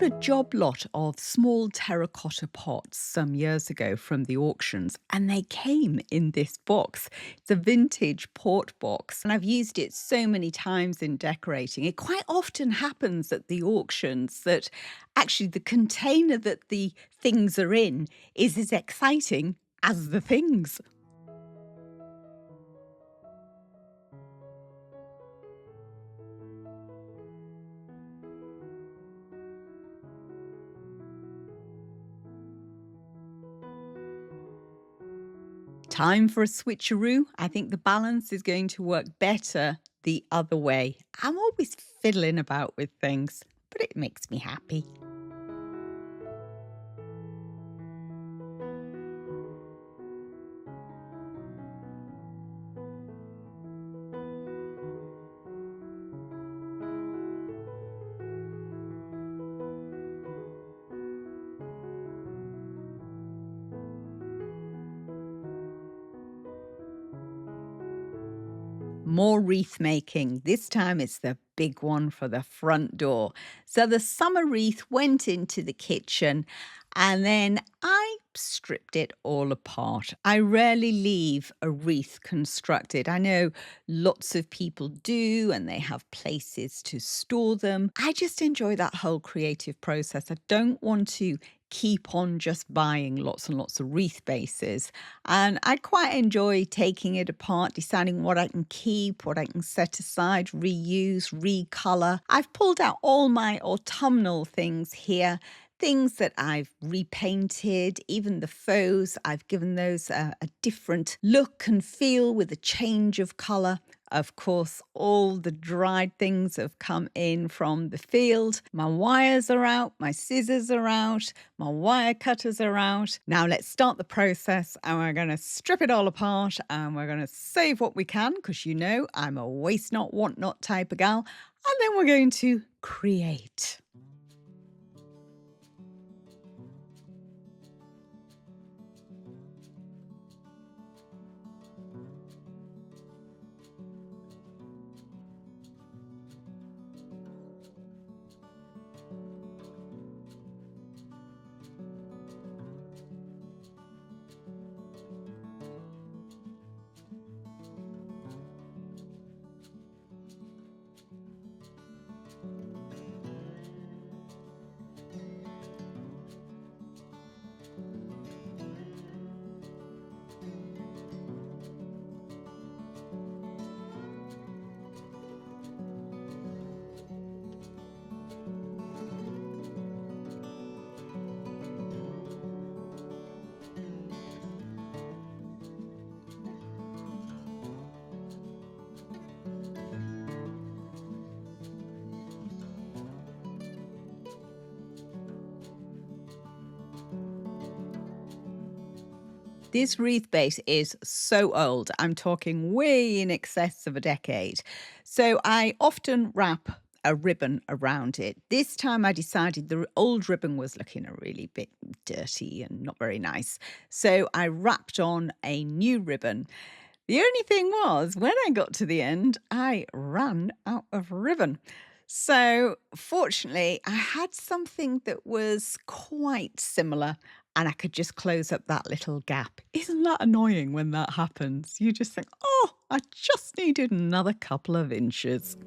got a job lot of small terracotta pots some years ago from the auctions, and they came in this box. It's a vintage port box, and I've used it so many times in decorating. It quite often happens at the auctions that actually the container that the things are in is as exciting as the things. Time for a switcheroo. I think the balance is going to work better the other way. I'm always fiddling about with things, but it makes me happy. More wreath making. This time it's the big one for the front door. So the summer wreath went into the kitchen and then I stripped it all apart. I rarely leave a wreath constructed. I know lots of people do and they have places to store them. I just enjoy that whole creative process. I don't want to keep on just buying lots and lots of wreath bases. And I quite enjoy taking it apart, deciding what I can keep, what I can set aside, reuse, recolor. I've pulled out all my autumnal things here. Things that I've repainted, even the faux, I've given those a different look and feel with a change of colour. Of course, all the dried things have come in from the field. My wires are out, my scissors are out, my wire cutters are out. Now let's start the process and we're going to strip it all apart and we're going to save what we can because you know I'm a waste not, want not type of gal. And then we're going to create. This wreath base is so old. I'm talking way in excess of a decade. So I often wrap a ribbon around it. This time I decided the old ribbon was looking a really bit dirty and not very nice. So I wrapped on a new ribbon. The only thing was, when I got to the end, I ran out of ribbon. So fortunately, I had something that was quite similar and I could just close up that little gap. Isn't that annoying when that happens? You just think, oh, I just needed another couple of inches.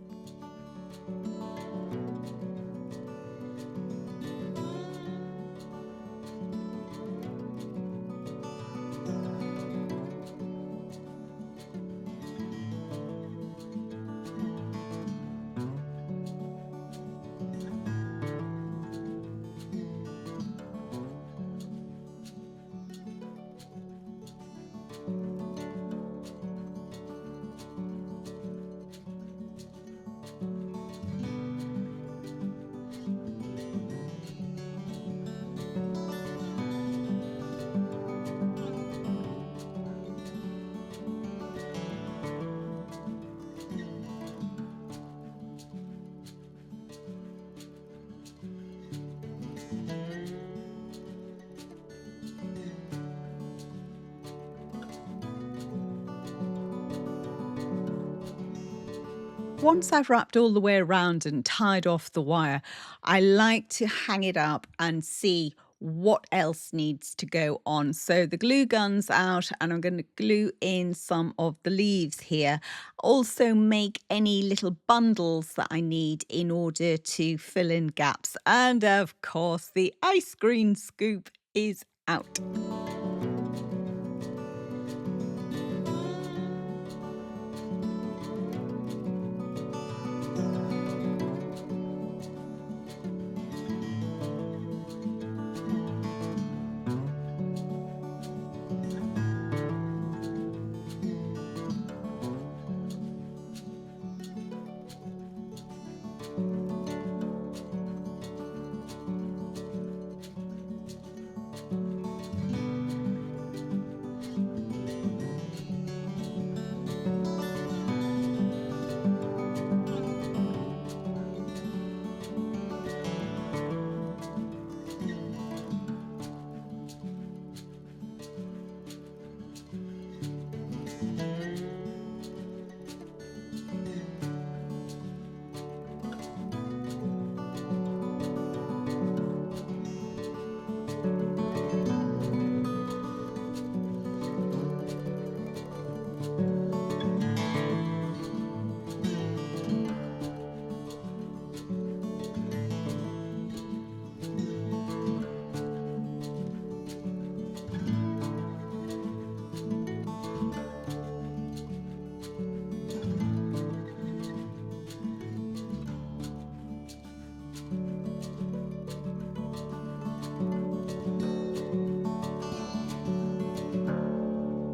Once I've wrapped all the way around and tied off the wire, I like to hang it up and see what else needs to go on. So the glue gun's out and I'm going to glue in some of the leaves here. Also make any little bundles that I need in order to fill in gaps. And of course, the ice cream scoop is out.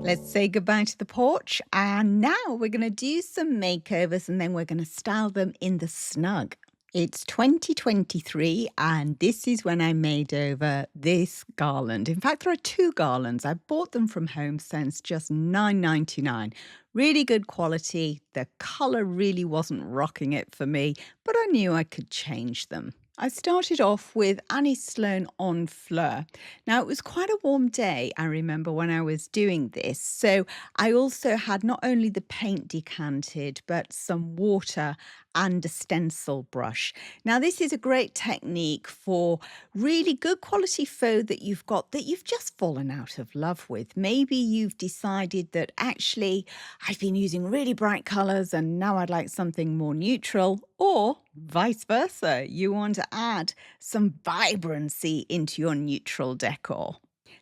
Let's say goodbye to the porch, and now we're going to do some makeovers and then we're going to style them in the Snug. It's 2023 and this is when I made over this garland. In fact, there are two garlands. I bought them from HomeSense, just $9.99. Really good quality. The colour really wasn't rocking it for me, but I knew I could change them. I started off with Annie Sloan on Fleur. Now, it was quite a warm day, I remember, when I was doing this. So I also had not only the paint decanted, but some water and a stencil brush. Now, this is a great technique for really good quality faux that you've got that you've just fallen out of love with. Maybe you've decided that actually I've been using really bright colours and now I'd like something more neutral, or vice versa. You want to add some vibrancy into your neutral decor.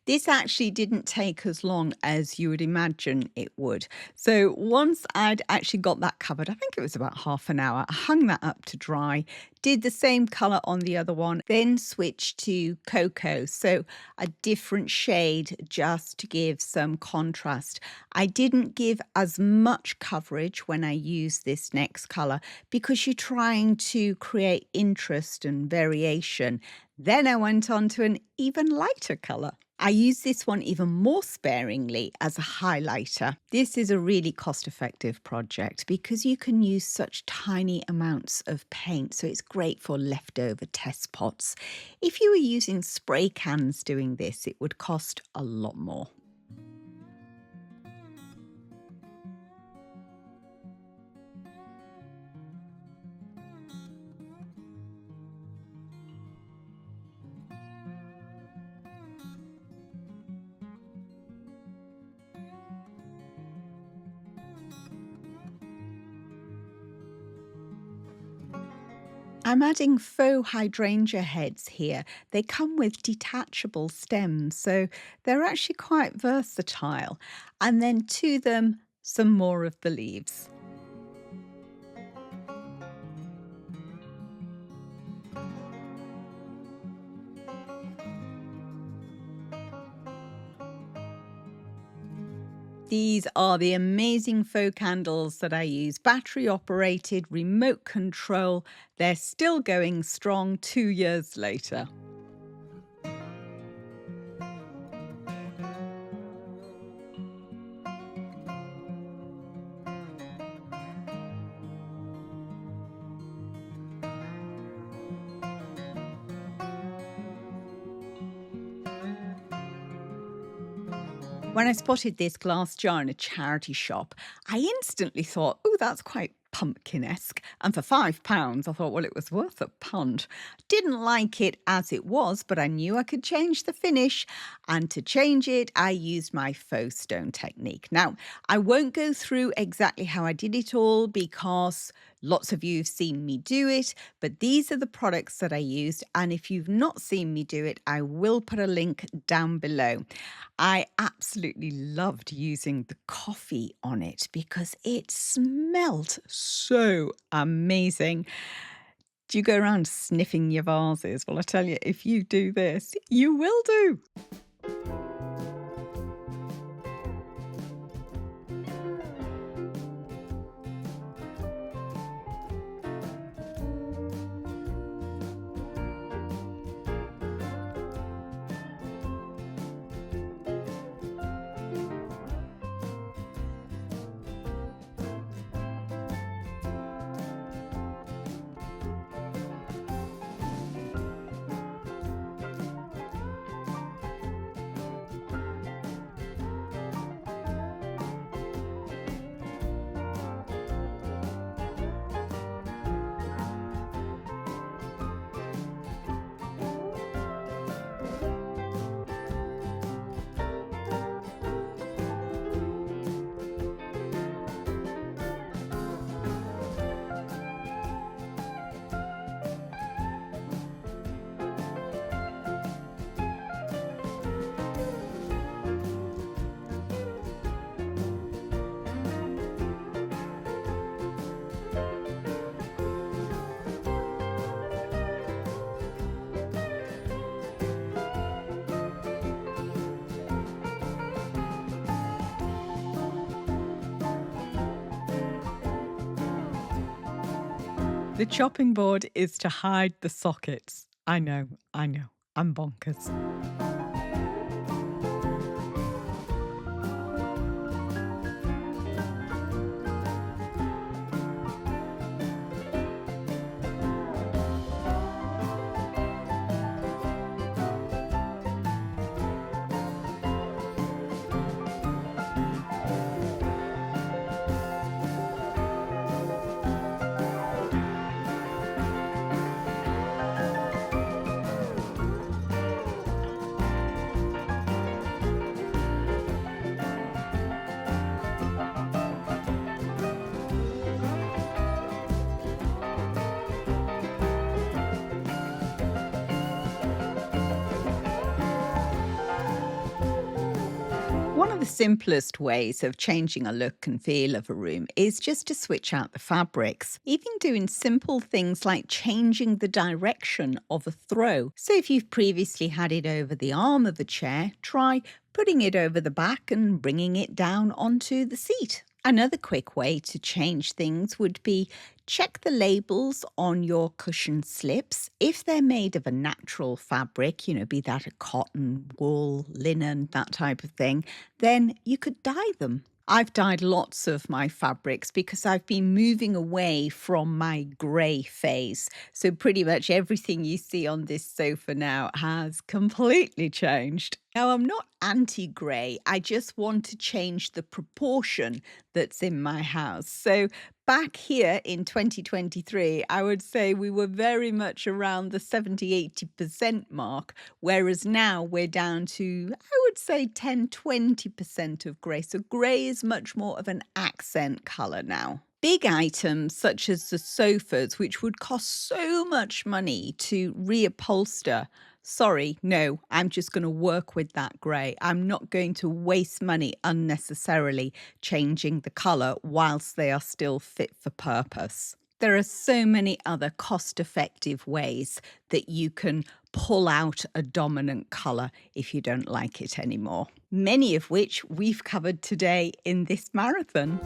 This actually didn't take as long as you would imagine it would. So once I'd actually got that covered, I think it was about half an hour, I hung that up to dry, did the same colour on the other one, then switched to Coco, so a different shade just to give some contrast. I didn't give as much coverage when I used this next colour because you're trying to create interest and variation. Then I went on to an even lighter colour. I use this one even more sparingly as a highlighter. This is a really cost-effective project because you can use such tiny amounts of paint, so it's great for leftover test pots. If you were using spray cans doing this, it would cost a lot more. I'm adding faux hydrangea heads here. They come with detachable stems, so they're actually quite versatile. And then to them, some more of the leaves. These are the amazing faux candles that I use, battery operated, remote control. They're still going strong 2 years later. When I spotted this glass jar in a charity shop, I instantly thought, oh, that's quite pumpkin-esque, and for £5 I thought, well, it was worth a punt. Didn't like it as it was, but I knew I could change the finish, and to change it I used my faux stone technique. Now, I won't go through exactly how I did it all because lots of you have seen me do it, but these are the products that I used, and if you've not seen me do it, I will put a link down below. I absolutely loved using the coffee on it because it smelt so amazing. Do you go around sniffing your vases? Well, I tell you, if you do this, you will do. The chopping board is to hide the sockets. I know, I'm bonkers. One of the simplest ways of changing a look and feel of a room is just to switch out the fabrics. Even doing simple things like changing the direction of a throw. So if you've previously had it over the arm of a chair, try putting it over the back and bringing it down onto the seat. Another quick way to change things would be check the labels on your cushion slips. If they're made of a natural fabric, be that a cotton, wool, linen, that type of thing, then you could dye them. I've dyed lots of my fabrics because I've been moving away from my grey phase. So pretty much everything you see on this sofa now has completely changed. Now, I'm not anti-grey. I just want to change the proportion that's in my house. So back here in 2023, I would say we were very much around the 70-80% mark, whereas now we're down to, I would say, 10-20% of grey. So grey is much more of an accent colour now. Big items such as the sofas, which would cost so much money to reupholster. Sorry, no, I'm just going to work with that grey. I'm not going to waste money unnecessarily changing the colour whilst they are still fit for purpose. There are so many other cost-effective ways that you can pull out a dominant colour if you don't like it anymore, many of which we've covered today in this marathon.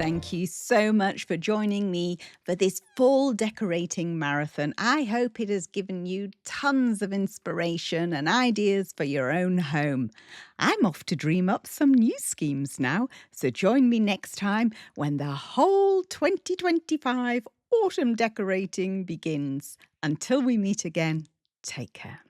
Thank you so much for joining me for this fall decorating marathon. I hope it has given you tons of inspiration and ideas for your own home. I'm off to dream up some new schemes now, so join me next time when the whole 2025 autumn decorating begins. Until we meet again, take care.